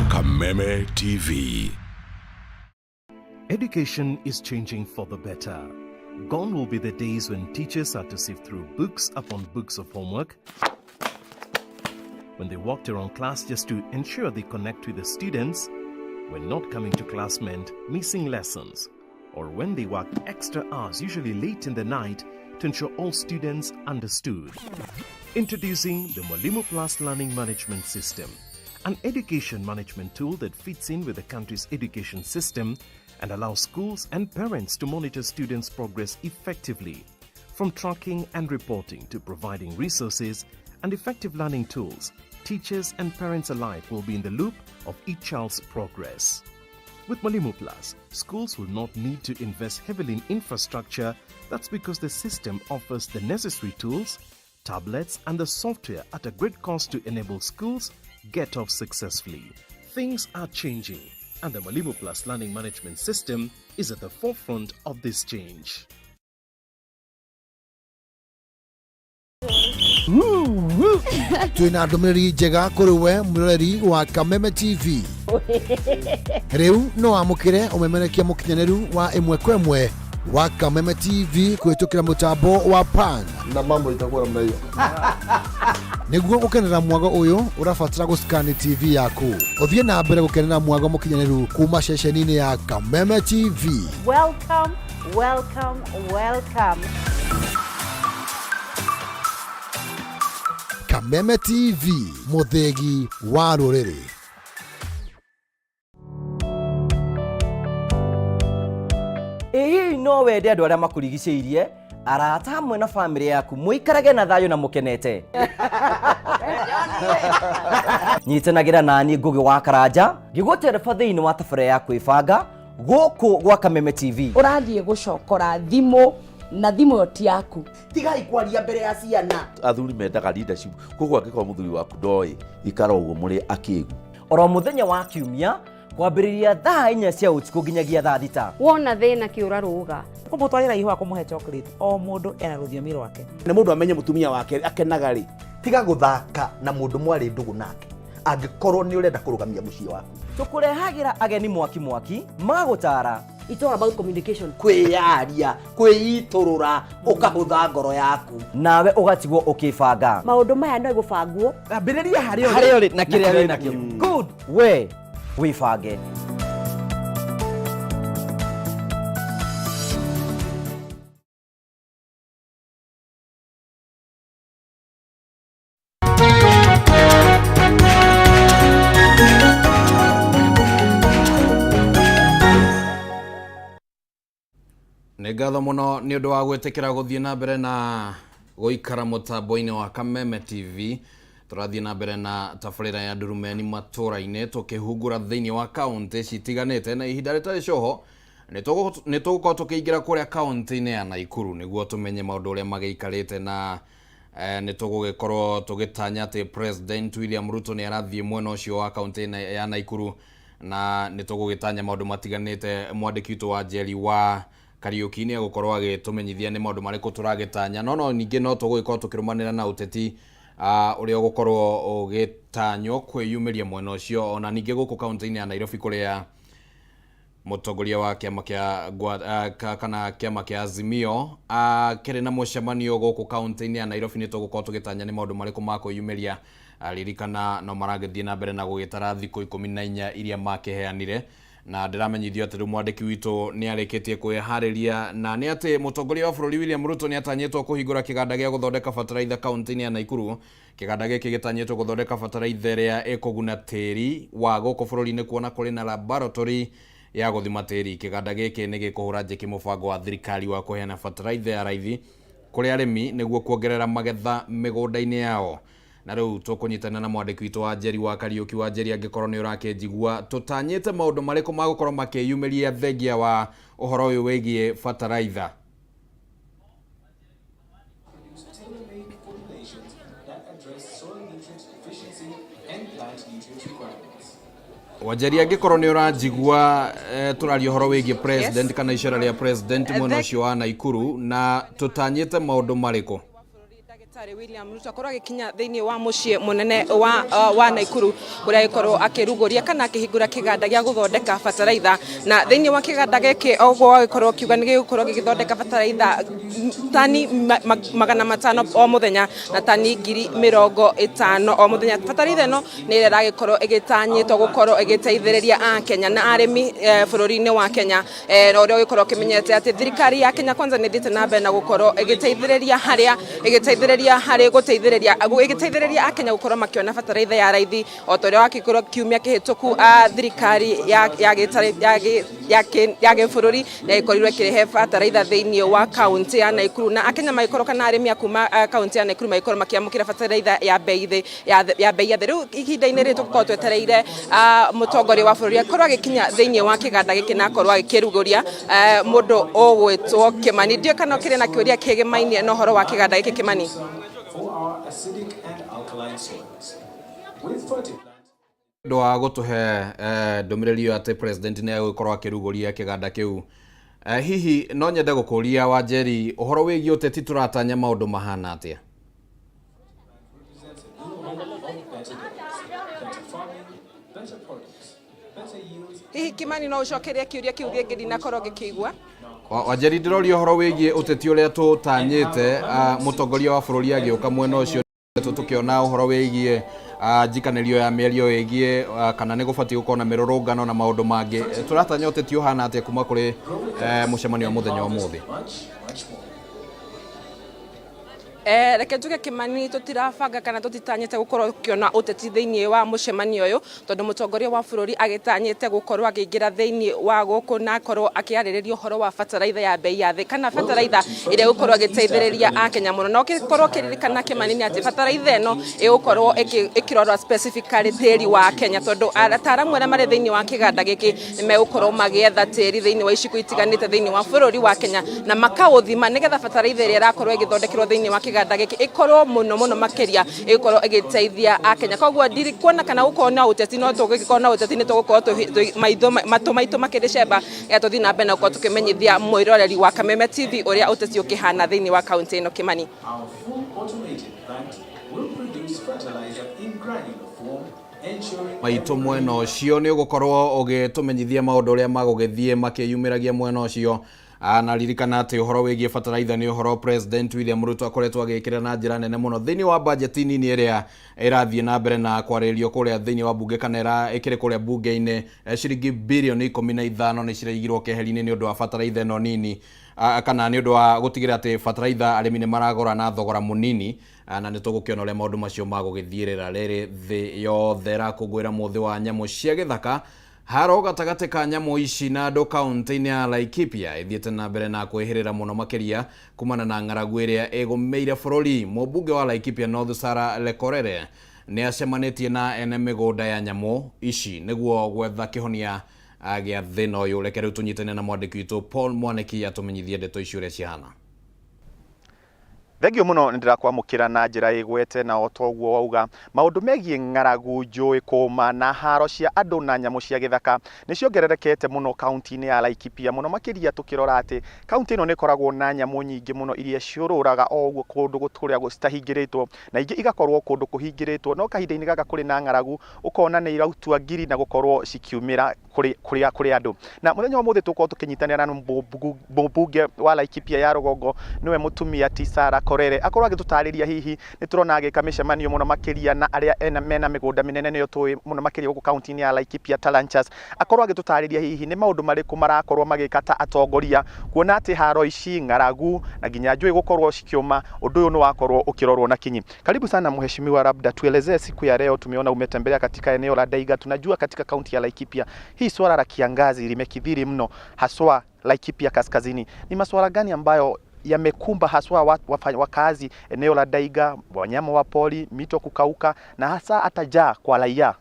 Kameme TV. Education is changing for the better. Gone will be the days when teachers had to sift through books upon books of homework, when they walked around class just to ensure they connect with the students, when not coming to class meant missing lessons, or when they worked extra hours, usually late in the night, to ensure all students understood. Introducing the Mwalimu Plus Learning Management System, an education management tool that fits in with the country's education system and allows schools and parents to monitor students' progress effectively. From tracking and reporting to providing resources and effective learning tools, teachers and parents alike will be in the loop of each child's progress. With Mwalimu Plus, schools will not need to invest heavily in infrastructure. That's because the system offers the necessary tools, tablets and the software at a great cost to enable schools get off successfully. Things are changing, and the Mwalimu Plus Learning Management System is at the forefront of this change. Twina ndumiriri njega kuri we muroreri wa Kameme TV. Riu no amukire umemerekia mukinyaniru wa imwe kwa imwe wa Kameme TV kuhitukira mutambo wa pan na mambo itakuwa namna hiyo. Niguo gukenera mwago uyu urafatira guscan TV yaku. Uthie na mbere gukenera mwago mukinyaniru kuma ceceni-ini ya Kameme TV. Welcome, welcome, welcome. Kameme TV, muthegi wa ruriri. Ĩĩ no wende andũ arĩa makurigicĩirie, arata hamwe na family yaku muikarage na thayo na mukenete. Nyitanagira nani Ngugi wa Karanja, ngigutereba thiini wa tabara ya kwibanga guku gwa Kameme TV. Urathie gucokora thimu na thimu yoti yaku. Tigai kwaria mbere ya ciana. Athuri mendaga leadership. Koguo angĩkorwo muthuri waku ndoi ikara ũguo mũrĩ akĩgu. Oro muthenya wa kiumia kwambĩrĩria thaa 4 cia ũtukũ nginyagia thaa 6. Wona thĩna kĩũra rũga. Kumutwarira ihwa kumuhe chocolate o mundu ena rũthiomi rwake. Nĩ mũndũ amenye mutumia wake akenaga rĩ. Tiga guthaka na mũndũ mwarĩ ndugu nake. Angĩkorwo nĩ ũrenda kũrũgamia mũciĩ waku. Tukurehagira ageni mwaki magutara It's all about communication. Kwiyaria, kwiiturura, ukahutha ngoro yaku. Nawe ugatigwo ukibanga. Maundu maya no igubangwo. Ambiriria haria uri na kiria uri nakio. Good. We wibange. Nĩ ngatho mũno nĩ ũndũ wa gwĩtĩkĩra gũthiĩ na mbere na gũikara mũtambo-inĩ wa Kameme TV. Tũrathiĩ na mbere na tabarĩra ya Ndurumeni Matuuraini tũkĩhungura thĩinĩ wa kaunti citiganĩte, na ihinda rĩtarĩ coho nĩ tũgũkorwo tũkĩingĩra kũrĩa kaunti-inĩ ya Naikuru nĩguo tũmenye maũndũ ũrĩa magĩikarĩte, na nĩ tũgũgĩkorwo tũgĩtanya atĩ President William Ruto nĩ arathiĩ mwena ũcio wa kaunti ya Naikuru, na nĩ tũgũgĩtanya maũndũ matiganĩte. Mwandĩki witũ wa Njeri wa Kariuki nĩ egũkorwo agĩtũmenyithia nĩ maũndũ marĩkũ tũragĩtanya, no ningĩ no tũgũgĩkorwo tũkĩrũmanĩra na ũteti ũrĩa ũgũkorwo ũgĩtanywo kwĩyumĩria mwena ũcio, ona ningĩ gũkũ kaunti-inĩ ya Nairobi kũrĩa mũtongoria wa kĩama kĩa Azimio kĩrĩ na mũcemanio gũkũ kaunti-inĩ ya Nairobi. Nĩ tũgũkorwo tũgĩtanya nĩ maũndũ marĩkũ ma kwĩyumĩria, ririkana no maragĩthiĩ na mbere na gũgĩtara thikũ 14 iria makĩheanire, na ndĩramenyithio atĩ rĩu mwandĩki witũ nĩ arĩkĩtie kwĩharĩria, na nĩ atĩ mũtongoria wa bũrũri William Ruto nĩ atanyĩtwo kũhingũra kĩganda gĩa gũthondeka bataraitha kaunti-inĩ ya Naikuru. Kĩganda gĩkĩ gĩtanyĩtwo gũthondeka bataraitha ĩrĩa ĩkũguna tĩri wa gũkũ bũrũri-inĩ, kuona kũrĩ na laboratory ya gũthima tĩri. Kĩganda gĩkĩ nĩ gĩkũhũra njeki mũbango wa thirikari wa kũheana bataraitha ya raithi kũrĩ arĩmi nĩguo kuongerera magetha mĩgũnda-inĩ yao. Na rĩu tũkũnyitana na mwandĩki witũ wa Njeri wa Kariuki. wa Njeri, angĩkorwo nĩ ũrakĩnjigua, tũtanyĩte maũndũ marĩkũ magũkorwo makĩyumĩria thengia wa ũhoro ũyũ wĩgiĩ bataraitha? Wanjeri, angĩkorwo nĩ ũranjigua, tũraria ũhoro wĩgiĩ president kana icera rĩa president mwena ũcio wa Naikuru, na tũtanyĩte maũndũ marĩkũ? William Ruto akorwo agĩkinya thĩinĩ wa mũciĩ mũnene wa Naikuru ũrĩa akorwo akĩrugũria kana akĩhingũra kĩganda gĩa gũthondeka bataraitha, na thĩinĩ wa kĩganda gĩkĩ ũguo agĩkorwo akiuga nĩ gĩgũkorwo gĩgĩthondeka bataraitha tani 500 o mũthenya na tani 50,000 o mũthenya. Bataraitha ĩno nĩ ĩrĩa ĩragĩkorwo ĩgĩtanyĩtwo gũkorwo ĩgĩteithĩrĩria Akenya na arĩmi bũrũri-inĩ wa Kenya, na ũrĩa ũgĩkorwo ũkĩmenyete atĩ thirikari ya Kenya Kwanza nĩ ĩthiĩte na mbere na gũkorwo ĩgĩteithĩrĩria harĩ gũteithĩrĩria Akenya gũkorwo makĩona bataraitha ya raithi, o ta ũrĩa wakĩkorwo kiumia kĩhĩtũku thirikari ya gĩbũrũri nĩ ĩkorirwo ĩkĩrehe bataraitha thĩinĩ wa kaunti ya Naikuru, na Akenya magĩkorwo kana arĩmi a kuma kaunti ya Naikuru magĩkorwo makĩamũkĩra bataraitha ya bei ya thĩ. Rĩu ihinda-inĩ rĩrĩ tũkorwo twetereire mũtongoria wa bũrũri akorwo agĩkinya thĩinĩ wa kĩganda gĩkĩ na akorwo agĩkĩrugũria mũndũ ũgwĩtwo Kimani. Ndiũ kana ũkĩrĩ na kĩũria kĩgĩmainie na ũhoro wa kĩganda gĩkĩ, Kimani? Ndũ wa gũtũhe ndũmĩrĩri ĩyo atĩ president nĩ egũkorwo akĩrugũria kĩganda kĩu, hihi no nyende gũkũria Wanjeri, ũhoro wĩgiĩ ũteti tũratanya maũndũ mahana atĩa? Hihi Kimani no ũcokerie kĩũria kĩu gĩkĩ ndinakorwo ngĩkĩigua? Wanjeri, ndĩroria ũhoro wĩgiĩ ũteti ũrĩa tũtanyĩte mũtongoria wa bũrũri agĩũka mwena ũcio, tũkĩona ũhoro wĩgiĩ njikanĩrio ya mĩario wĩgiĩ kana nĩ gũbatiĩ gũkorwo na mĩrũrũngano na maũndũ mangĩ. Tũratanya ũteti ũhana atĩa kuma kũrĩ mũcemanio wa mũthenya wa ũmũthĩ? Reke njuge Kimani, tũtirabanga kana tũtitanyĩte gũkorwo ũkĩona ũteti thĩinĩ wa mũcemanio ũyũ, tondũ mũtongoria wa bũrũri agĩtanyĩte gũkorwo akĩingĩra thĩinĩ wa gũkũ na akorwo akĩarĩrĩria ũhoro wa bataraitha ya bei ya thĩ, kana bataraitha ĩrĩa gũkorwo agĩteithĩrĩria Akenya mũno. No gĩkorwo kĩririkana Kimani nĩ atĩ bataraitha ĩno ĩgũkorwo ĩkĩrorwo specifically tĩri wa Kenya, tondũ ataaramu arĩa marĩ thĩinĩ wa kĩganda gĩkĩ nĩ megũkorwo magĩetha tĩri thĩinĩ wa icigo itiganĩte thĩinĩ wa bũrũri wa Kenya na makaũthima, nĩgetha bataraitha ĩrĩa ĩrakorwo ĩgĩthondekerwo thĩinĩ wa kĩganda gĩkĩ ĩkorwo mũno makĩria ĩkorwo ĩgĩteithia Akenya. Koguo ndirikuona kana gũkorwo na ũteti, no tũgĩkorwo na ũteti nĩ tũgũkorwo matũ maitũ makĩrĩ cemba tũthiĩ na mbere na gũkorwo tũkĩmenyithia mwĩroreri wa Kameme TV ũrĩa ũteti ũkĩhana thĩinĩ wa kaunti ĩno. Kimani. maitå mwena å cio nä å gå korwo å gä tå menyithia maå ndå å rä a magå gä thiä makä ragia mwena å cio. Na ririkana atä å horo wä giä bataraitha nä å horo President William Ruto akoretwo agä kä ra na njä ra nene må no thä inä wa bajeti nini ä rä a ä rathiä na mbere na kwarä rio kå rä a thä inä wa bunge kana ä kä rä kå rä a bunge-inä ciringi birioni 15 nä ciraigirwo keheri-inä nä å ndå wa bataraitha ä no nini kana nä å ndå wa gå tigä ra atä bataraitha arä mi nä maragora na thogora må nini na nä tå gå kä ona å rä a maå ndå macio magå gä thiä rä ra rä rä thä yothe rakå ngwä ra må thä wa nyamå cia gä thaka haro gatagatä ka nyamå ici na andå kaunti-inä ya Laikipia ithiäte na mbere na kwĩhĩrĩra mũno makĩria kumana na ng'aragu ĩrĩa ĩgũmĩire bũrũri. Mũmbunge wa Laikipia North Sarah Lekorere nĩ acemanĩtie na ene mĩgũnda ya nyamũ ici nĩguo gwetha kĩhonia gĩa thĩna ũyũ. Reke rĩu tũnyitane na mwandĩki witũ Paul Mwaniki atũmenyithie ndeto ici ũrĩa cihana. Thengio muno ndirakwamukira na njira igwete na otoguo wauga maundu megie ng'aragu njui kuma na haro cia andu na nyamu cia githaka niciongererekete muno kaunti-ini ya Laikipia muno makiria tukirora ati kaunti ino nikoragwo na nyamu nyingi muno iria ciururaga oguo kundu guturia gustahingĩrĩtwo na ingi igakorwo kundu kuhingĩrĩtwo no kahinda-ini gaka kuri na ng'aragu ukona ni irautua ngiri na gukorwo cikiumira kuri andu. Na muthenya wa muthi tukorwo tukinyitanira na mbunge wa Laikipia ya Rugongo niwe mutumia Tisara Korere akorwo agitutariria hihi niturona agika micemanio muno makiria na aria mena migunda minene niyo tui muno makiria guku kaunti-ini ya Laikipia Talanchas akorwo agitutariria hihi ni maundu mariku marakorwo magika ta atongoria kuona ati haro ici ng'aragu na ginya njui gukorwo cikiuma undu uyu ni wakorwo ukirorwo na kinyi. Karibu sana mheshimiwa, labda tuelezee siku ya leo tumeona umetembelea katika eneo la Daiga. Tunajua katika kaunti ya Laikipia hii swala la kiangazi limekithiri mno haswa Laikipia kaskazini. Ni masuala gani ambayo yamekumba haswa wakazi eneo la Daiga, wanyama wa pori, mito kukauka na hasa hata njaa kwa raia?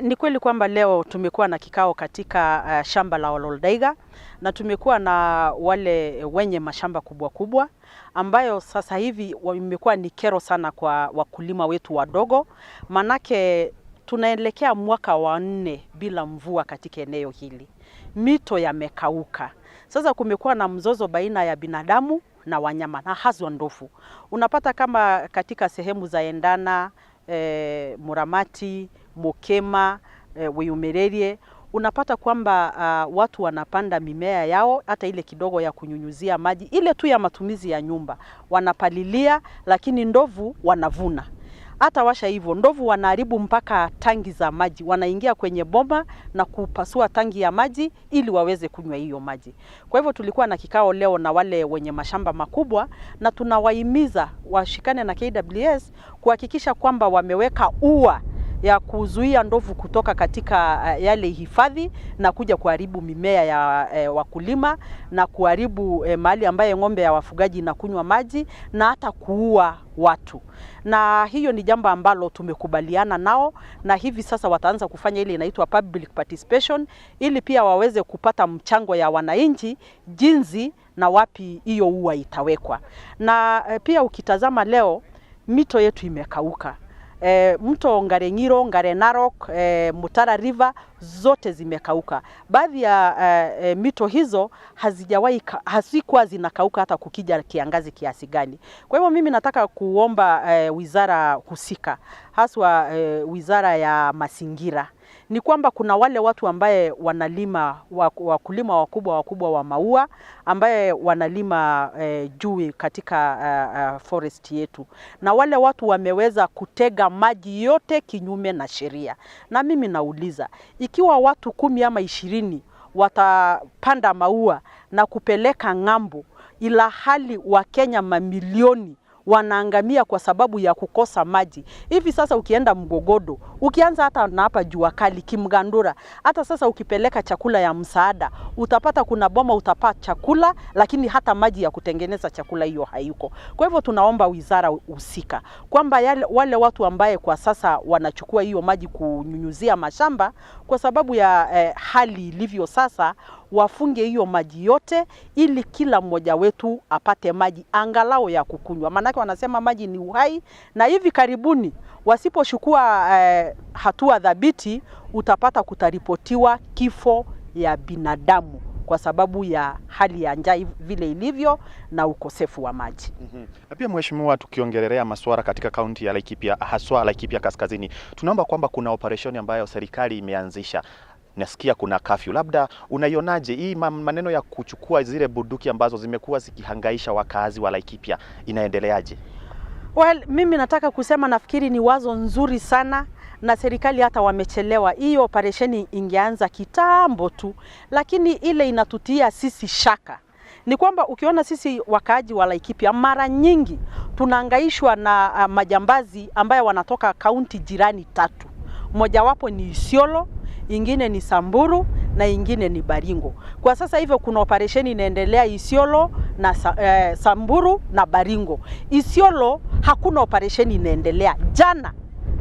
Ni kweli kwamba leo tumekuwa na kikao katika shamba la Daiga na tumekuwa na wale wenye mashamba kubwa kubwa ambayo sasa hivi imekuwa ni kero sana kwa wakulima wetu wadogo, manake tunaelekea mwaka wa 4 bila mvua katika eneo hili. Mito yamekauka. Sasa kumekuwa na mzozo baina ya binadamu na wanyama na haswa ndovu. Unapata kama katika sehemu za Endana, Muramati, Mokema, Weyumererie, unapata kwamba watu wanapanda mimea yao hata ile kidogo ya kunyunyuzia maji, ile tu ya matumizi ya nyumba. Wanapalilia lakini ndovu wanavuna. Hata washa hivyo ndovu wanaharibu mpaka tangi za maji, wanaingia kwenye bomba na kupasua tangi ya maji ili waweze kunywa hiyo maji. Kwa hivyo tulikuwa na kikao leo na wale wenye mashamba makubwa na tunawahimiza washikane na KWS kuhakikisha kwamba wameweka ua ya kuzuia ndovu kutoka katika yale hifadhi na kuja kuharibu mimea ya wakulima na kuharibu mahali ambaye ng'ombe ya wafugaji na kunywa maji na hata kuua watu. Na hiyo ni jambo ambalo tumekubaliana nao na hivi sasa wataanza kufanya ile inaitwa public participation ili pia waweze kupata mchango ya wananchi jinsi na wapi hiyo ua itawekwa. Na pia ukitazama leo mito yetu imekauka. Mto Ngarenyiro, Ngarenarok, Mutara River zote zimekauka. Baadhi ya mito hizo hazikuwa zinakauka hata kukija kiangazi kiasi gani. Kwa hivyo mimi nataka kuomba wizara husika, haswa wizara ya mazingira, ni kwamba kuna wale watu ambaye wanalima, wakulima wakubwa wa maua ambaye wanalima juu katika forest yetu, na wale watu wameweza kutega maji yote kinyume na sheria. Na mimi nauliza, ikiwa watu 10 ama 20 watapanda maua na kupeleka ng'ambo, ila hali wa Kenya mamilioni wanaangamia kwa sababu ya kukosa maji. Hivi sasa ukienda Mgogodo, ukianza hata na hapa Jua Kali, Kimgandura, hata sasa ukipeleka chakula ya msaada, utapata kuna boma utapata chakula, lakini hata maji ya kutengeneza chakula hiyo hayuko. Kwa hivyo tunaomba wizara husika kwamba wale watu ambaye kwa sasa wanachukua hiyo maji kunyunyuzia mashamba kwa sababu ya hali ilivyo sasa, wafunge hiyo maji yote ili kila mmoja wetu apate maji angalau ya kukunywa. Maana wanasema maji ni uhai, na hivi karibuni wasipochukua hatua dhabiti utapata kutaripotiwa kifo ya binadamu kwa sababu ya hali ya njaa vile ilivyo na ukosefu wa maji. Na pia mheshimiwa, tukiongelelea masuala katika kaunti ya Laikipia, haswa Laikipia Kaskazini, tunaomba kwamba kuna operation ambayo serikali imeanzisha. Nasikia kuna kafyu, labda unaionaje hii maneno ya kuchukua zile bunduki ambazo zimekuwa zikihangaisha wakazi wa Laikipia, inaendeleaje? Well, mimi nataka kusema nafikiri ni wazo nzuri sana na serikali hata wamechelewa. Hii operesheni ingeanza kitambo tu, lakini ile inatutia sisi shaka ni kwamba ukiona sisi wakaaji wa Laikipia mara nyingi tunahangaishwa na majambazi ambayo wanatoka kaunti jirani 3. Mojawapo ni Isiolo, ingine ni Samburu na ingine ni Baringo. Kwa sasa hivyo kuna operesheni inaendelea Isiolo na Samburu na Baringo. Isiolo hakuna operesheni inaendelea. Jana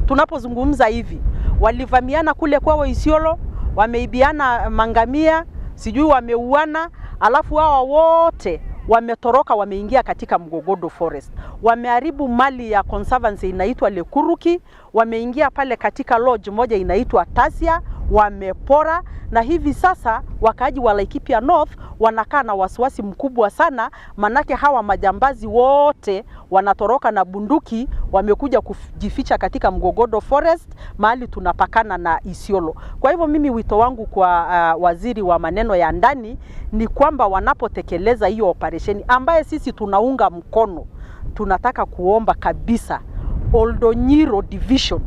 tunapozungumza hivi walivamiana kule kwao Isiolo, wameibiana mangamia, sijui wameuana, alafu hawa wote wametoroka, wameingia katika Mgogodo Forest. Wameharibu mali ya conservancy inaitwa Lekuruki, wameingia pale katika lodge moja inaitwa Tasia, wamepora, na hivi sasa wakaaji wa Laikipia North wanakaa na wasiwasi mkubwa sana, manake hawa majambazi wote wanatoroka na bunduki, wamekuja kujificha katika Mgogodo Forest mahali tunapakana na Isiolo. Kwa hivyo mimi wito wangu kwa waziri wa maneno ya ndani ni kwamba wanapotekeleza hiyo operesheni ambaye sisi tunaunga mkono, tunataka kuomba kabisa Oldonyiro Division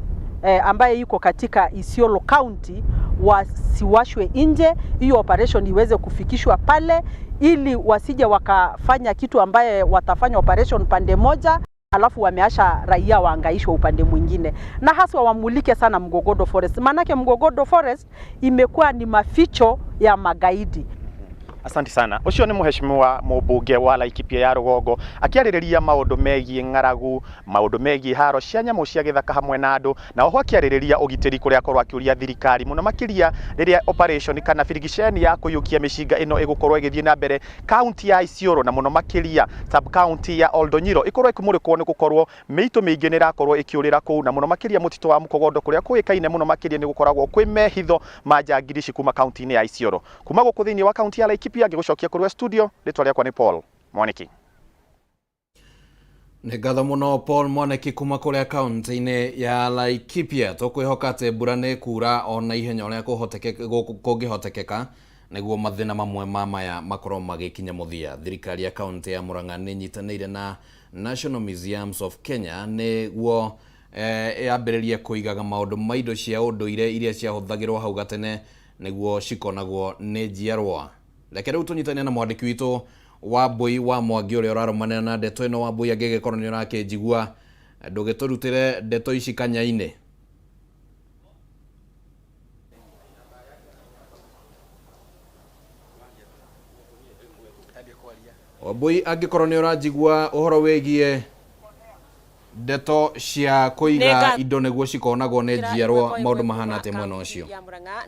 ambaye yuko katika Isiolo County wasiwashwe nje, hiyo operation iweze kufikishwa pale ili wasije wakafanya kitu ambaye watafanya operation pande moja alafu wameasha raia waangaishwa upande mwingine, na haswa wamulike sana Mgogodo Forest, manake Mgogodo Forest imekuwa ni maficho ya magaidi. Asante sana. Ucio ni mheshimiwa mubunge wa Laikipia ya Rugongo akiaririria maundu megie ng'aragu, maundu megie haro cia nyamu cia githaka hamwe na andu, na oho akiaririria ugitiri kuria akorwo akiuria thirikari muno makiria riria operation kana firigisheni ya kuyukia mishinga ino igukorwo igithie na mbere county ya Isiolo na muno makiria sub county ya Oldonyiro ikorwo ikumurikwo ni gukorwo miito mingi ni rakorwo ikiurira kuu, na muno makiria mutito wa Mkogodo kuria kuikaine muno makiria ni gukoragwo kwi mehitho majangirici kuma county ya Isiolo. Kuma guku thiini wa county ya Laikipia ngigucokia kurwa studio, ritwa riakwa ni Paul Mwaniki. Nĩ ngatho mũno Paul Mwaniki kuma kũrĩa kaunti-inĩ ya Laikipia. Tũkwĩhoka atĩ mbura nĩ kuura ona ihenya ũrĩa kũngĩhotekeka nĩguo mathĩna mamwe maya makorwo magĩkinya mũthia. Thirikari ya kaunti ya Murang'a nĩ nyitanĩire na National Museums of Kenya nĩguo yambĩrĩrie kũigaga maũndũ ma indo cia ũndũire iria ciahũthagĩrwo hau gatene nĩguo cikonagwo nĩ njiarwa. Reke rĩu tũnyitane na mwandĩki witũ Wambui wa Mwangi ũrĩa ũrarumanĩra na ndeto ĩno. Wambui, angĩgĩkorwo nĩ ũrakĩnjigua ndũgĩtũrutĩre ndeto ici kanya-inĩ. Wambui, angĩkorwo nĩ ũranjigua ũhoro wĩgiĩ ndeto cia kuiga indo nĩguo cikonagwo nĩ njiarwa, maũndũ mahana atĩ mwena ũcio?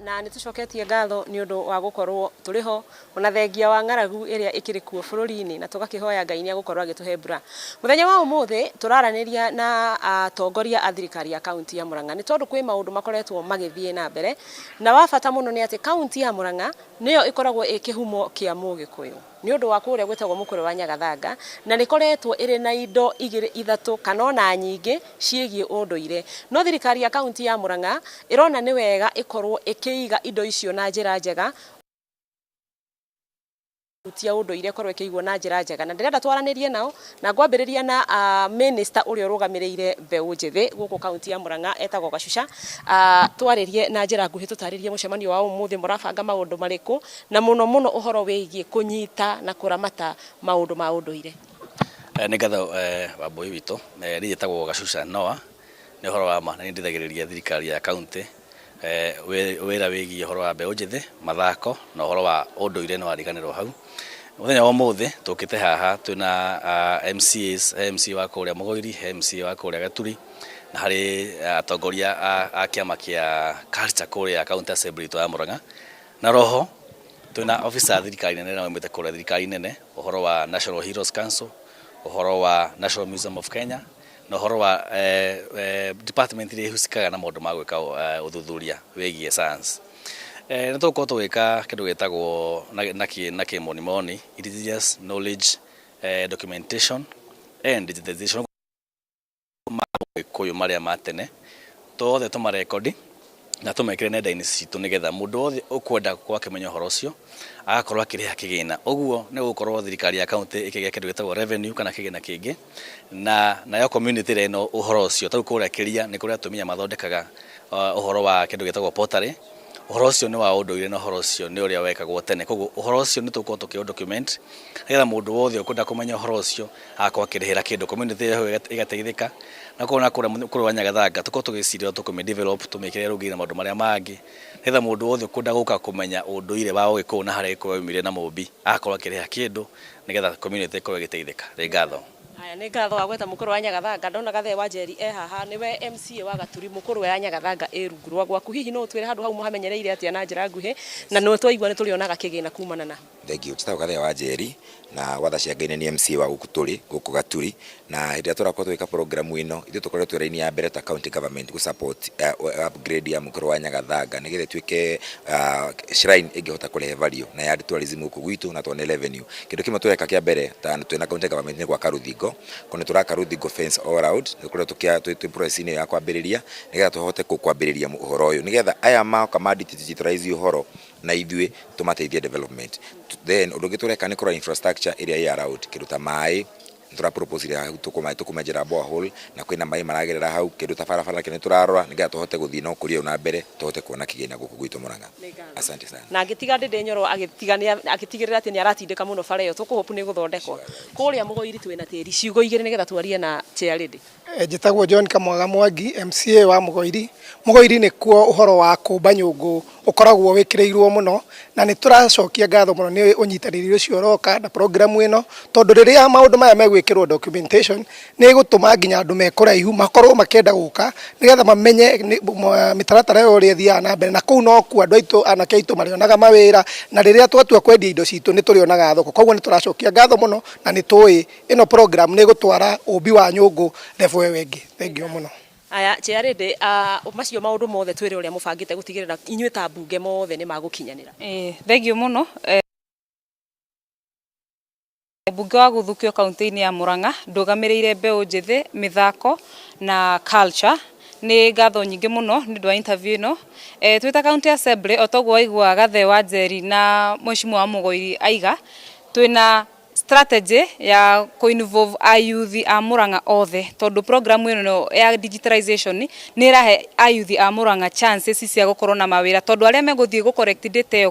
Na nĩtũcoketie ngatho nĩ ũndũ wa gũkorwo tũrĩ ho ona thengia wa ng'aragu ĩrĩa ĩkĩrĩ kuo bũrũri-inĩ, na tũgakĩhoya Ngai nĩ agũkorwo agĩtũhe mbura. Mũthenya wa ũmũthĩ tũraranĩria na atongoria a thirikari ya kaunti ya Murang'a nĩ tondũ kwĩ maũndũ makoretwo magĩthiĩ na mbere, na wa bata mũno nĩ atĩ kaunti ya Murang'a nĩyo ĩkoragwo ĩkĩhumo kĩa Mũgĩkũyũ nĩ ũndũ wa kũrĩa gwĩtagwo mũkũrwe wa Nyagathanga, na nĩkoretwo ĩrĩ na indo igĩrĩ ithatũ kana ona nyingĩ ciĩgiĩ ũndũire. No thirikari ya kaunti ya Murang'a ĩrona nĩ wega ĩkorwo ĩkĩiga indo icio na njĩra njega, tia ũndũire korwo ĩkĩigwo na njĩra njega, na ndĩrenda twaranĩrie nao na ngwambĩrĩria na minister ũrĩa ũrũgamĩrĩire mbeũ njĩthĩ gũkũ kaunti ya Murang'a etagwo Gacuca. Twarĩrie na njĩra nguhĩ tũtarĩrie mũcemanio wa ũmũthĩ mũrabanga maũndũ marĩkũ, na mũno mũno ũhoro wĩgiĩ kũnyita na kũramata maũndũ ma ũndũire. Nĩ ngatho Wambui witũ, niĩ njĩtagwo Gacuca Noah, nĩ ũhoro wa ma na nĩ ndithagĩrĩria thirikari ya kaunti wĩra wĩgiĩ ũhoro wa mbeũ njĩthĩ, mathako na ũhoro wa ũndũire nĩ wariganĩrwo hau. Mũthenya wa ũmũthĩ tũkĩte haha twĩna MCAs, MC wa kũrĩa Mũgoiri, MC wa kũrĩa Gaturi, na harĩ atongoria a kĩama kĩa culture kũrĩa County Assembly ya Murang'a, na roho twĩna officer thirikari nene na moimĩte kũrĩa thirikari nene, ũhoro wa National Heroes Council, ũhoro wa National Museum of Kenya, na ũhoro wa department iria ihusikaga na maũndũ ma gwĩka ũthuthuria wĩgiĩ science. nä tå gå tå gä ka kä ndå gä tagwo na kä monimoni indigenous knowledge documentation and digitization ma gä marä a ma tene tothe tå marekodi na tå mekä re nenda-inä citå nä getha må ndå wothe å kwenda gå akä menya å horo å cio agakorwo akä rä ha kä gä na å guo nä gå korwo thirikari ya kauntä ä kä gä kä ndå gä tagwo revenue kana kä gä na kä ngä na nayo community re no å horo å cio tau kå rä a kä ria nä kå rä a atumia mathondekaga å horo wa kä ndå gä tagwo pottery å horo å cio nä wa å ndå ire na å horo å cio nä å rä a wekagwo tene koguo å horo å cio nä tå korwo tå kä document nä getha må ndå wothe å kwenda kå menya å horo å cio agakorwo akä rä hä ra kä ndå community ä gateithä ka na kå rä wa Nyagathanga tå korwo tå gä cirä tå kå develop tå mä kä re rå ngä na maå ndå marä a mangä nä getha må ndå wothe å kwenda gå ka kå menya å ndå ire wa å gä kå na harä a gä umire na må mbi agakorwo akä rä ha kä ndå nä getha community ä korwo ä gä teithä ka rä ngatho. Aya nä ngatho wa gweta mũkũrũ wa Nyagathanga ndona Gathe wa Njeri haha nĩwe MCA wa Gaturi mũkũrũ wa Nyagathanga rungu rwa gwaku hihi no twĩre handũ hau mũhamenyereire atĩa na njĩra nguhĩ na no twaigua nĩ tũrĩonaga kĩgĩna kumana na thengio njĩtagwo Gathe wa Njeri na watha cia Ngai nĩ MCA wa gũkũ Gaturi na hĩndĩ ĩrĩa tũrakorwo twĩka programu ĩno ithuĩ tũkoretwo twĩra-inĩ ya mbere ta county government support upgrade ya mũkũrũ wa Nyagathanga nĩgetha twĩke shrine ĩngĩhota kũrehe value na ya tourism gũkũ gwitũ na tuone revenue. Kĩndũ kĩmwe tũreka kĩa mbere ta twĩna county government nĩ gwaka rũthingo kone turaka rũthingo fence all around nĩkũrĩa twĩ process-inĩ ya kwambĩrĩria nĩgetha tũhote kwambĩrĩria ũhoro ũyũ nĩgetha aya maoka digitalize ũhoro na ithuĩ tũmateithie development. Then ũndũ ũngĩ tũreka nĩ kũrora infrastructure ĩrĩa ĩ around kĩndũ ta maĩ tura propose hau tũkũmenjera borehole na kwĩna maĩ maragerera hau kĩndũ ta barabara kĩnĩ tũrarora nĩgetha tũhote gũthiĩ na ũkũria na mbere tũhote kuona kĩgĩna gũkũ gwitũ Mũrang'a. Asante sana. Na ngĩtiga ndĩ Nyoro agĩtigĩrĩra atĩ nĩ aratindĩka mũno bara ĩyo tũkũhopu nĩ gũthondekwo kũrĩa Mũgũiri twĩna tĩri ciugo igĩrĩ nĩgetha twarie na chairlady. Njĩtagwo John Kamwaga Mwangi MCA wa Mũgũiri. Mũgũiri nĩ kuo ũhoro wa kũmba nyũngũ ũkoragwo wĩkĩrĩirwo mũno na nĩ tũracokia ngatho mũno nĩ ũnyitanĩri ũcio ũroka na program ĩno tondũ rĩrĩa maũndũ maya megwĩkĩrwo documentation nĩ gũtũma nginya andũ mekũraihu makorwo makĩenda gũka nĩgetha mamenye mĩtaratara ĩyo ũrĩa ĩthiaga na mbere na kũu no kuo andũ aitũ anake aitũ marĩonaga mawĩra na rĩrĩa twatua kwendia indo citũ nĩ tũrĩonaga thoko koguo nĩ tũracokia ngatho mũno na nĩ tũĩ ĩno program nĩ gũtwara ũmbi wa nyũngũ level ĩyo ĩngĩ. Thengio mũno. Aya chairlady macio maũndũ mothe twĩre ũrĩa mũbangĩte gũtigĩrĩra inyuĩ ta mbunge mothe nĩ magũkinyanĩra. Thengio mũno. Mbunge wa gũthukio kaunti-inĩ ya Mũrang'a ndũgamĩrĩire mbeũ njĩthĩ mĩthako na culture nĩ ngatho nyingĩ mũno nĩ ũndũ wa interview ĩno. Twĩta county assembly o toguo waigua Gathe wa Njeri na Mheshimiwa wa Mũgũiri aiga twĩna strategy ya involve youth a Mũrang'a othe tondu program ĩno ya digitalization nĩ irahe youth a Mũrang'a chances cia gũkorwo na mawĩra tondu arĩa megũthiĩ gũ collect data ĩyo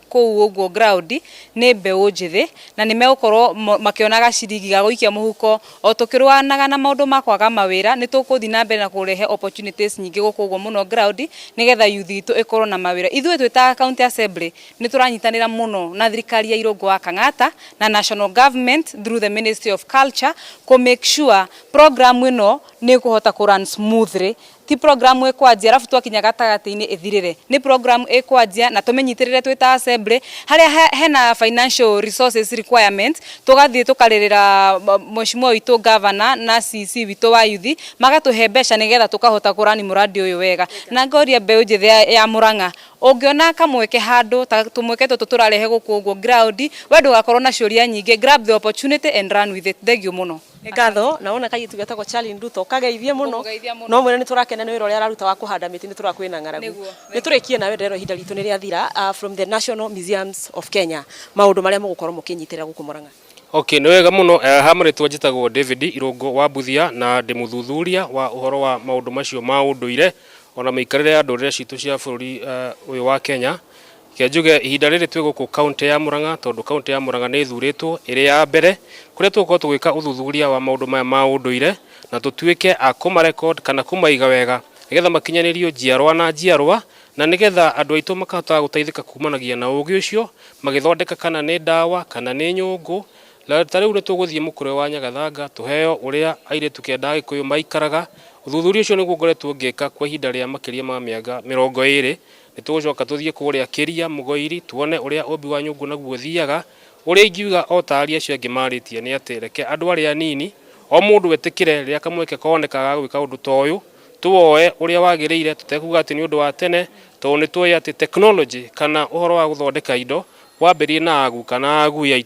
kũu ũguo ground nĩ mbeũ njĩthĩ na nĩ megũkorwo makĩonaga ciringi ga gũikia mũhuko o tũkĩrũanaga na maũndũ ma kwaga mawĩra nĩ tũkũthiĩ na mbere na kũrehe opportunities nyingĩ gũkũ ũguo mũno ground nĩgetha youth itũ ĩkorwo na mawĩra. Ithuĩ twĩta county assembly nĩ tũranyitanĩra mũno na thirikari ya Irũngũ wa Kang'ata na national government through the Ministry of Culture to make sure program ĩno nĩ kũhota kũ run smoothly. Ti program ĩkwanjia arabu twakinya gatagatĩ-inĩ ĩthirĩre nĩ program ĩkwanjia na tũmenyitĩrĩre twĩta assembly harĩa hena financial resources requirement tũgathiĩ tũkarĩrĩra Mheshimiwa witũ governor na CC witũ wa youth magatũhe mbeca nĩgetha tũkahota kũ run mũradi ũyũ wega na ngoria mbeũ njĩthĩ ya Mũrang'a ũngĩona kamweke handũ ta tũmweke tũtũ tũrarehe gũkũ ũguo ground we ndũgakorwo na ciũria nyingĩ grab the opportunity and run with it. Thengio mũno. Ngatho naona kairĩtu getagwo Charlie Nduto kageithie mũno no mwene nĩ tũrakena nĩ wĩra ũrĩa araruta wa kũhanda mĩtĩ nĩ tũrakwĩna ng'aragu nĩ tũrĩkie nawe ndero ihinda ritũ nĩ rĩathira from the National Museums of Kenya maũndũ marĩa mũgũkorwo mũkĩnyitĩrĩra gũkũ Mũrang'a. Okay, nĩ wega mũno hamũrĩtwo njĩtagwo David Irũngũ wa Buthia na ndĩ mũthuthuria wa ũhoro wa maũndũ macio ma ũndũire ona mĩikarĩre ya ndũrĩrĩ citũ cia bũrũri ũyũ wa Kenya. Kĩanjuge ihinda rĩrĩ twĩ gũkũ kaunti ya Mũrang'a tondũ kaunti ya Mũrang'a nĩ ĩthurĩtwo ĩrĩ ya mbere kũrĩa tũgũkorwo tũgĩka ũthuthuria wa maũndũ maya ma ũndũire na tũtuĩke a kũmarecord kana kũmaiga wega nĩgetha makinyanĩrio njiarwa na njiarwa na nĩgetha andũ aitũ makahota gũteithĩka kumanagia na ũgĩ ũcio magĩthondeka kana nĩ ndawa kana nĩ nyũngũ. Ta rĩu nĩ tũgũthiĩ mũkũrwe wa Nyagathanga tũheo ũrĩa airĩtu kĩanda Agĩkũyũ maikaraga. Ũthuthuria ũcio nĩguo ngoretwo ngĩka kwa ihinda rĩa makĩria ma mĩaka 20 nĩ tũgũcoka tũthiĩ kũrĩa Kĩria Mũgũiri tuone ũrĩa ũmbi wa nyũngũ naguo ũthiaga. Ũrĩa ingiuga o ta aria acio angĩ marĩtie nĩ atĩ reke andũ arĩa anini o mũndũ wetĩkĩre rĩrĩa kamweke konekaga gwĩka ũndũ ta ũyũ tuoe uria wagiriire tutekuga ati ni undu wa tene to ni tuoe ati technology kana uhoro wa guthondeka indo wambirie na agu kana agu ya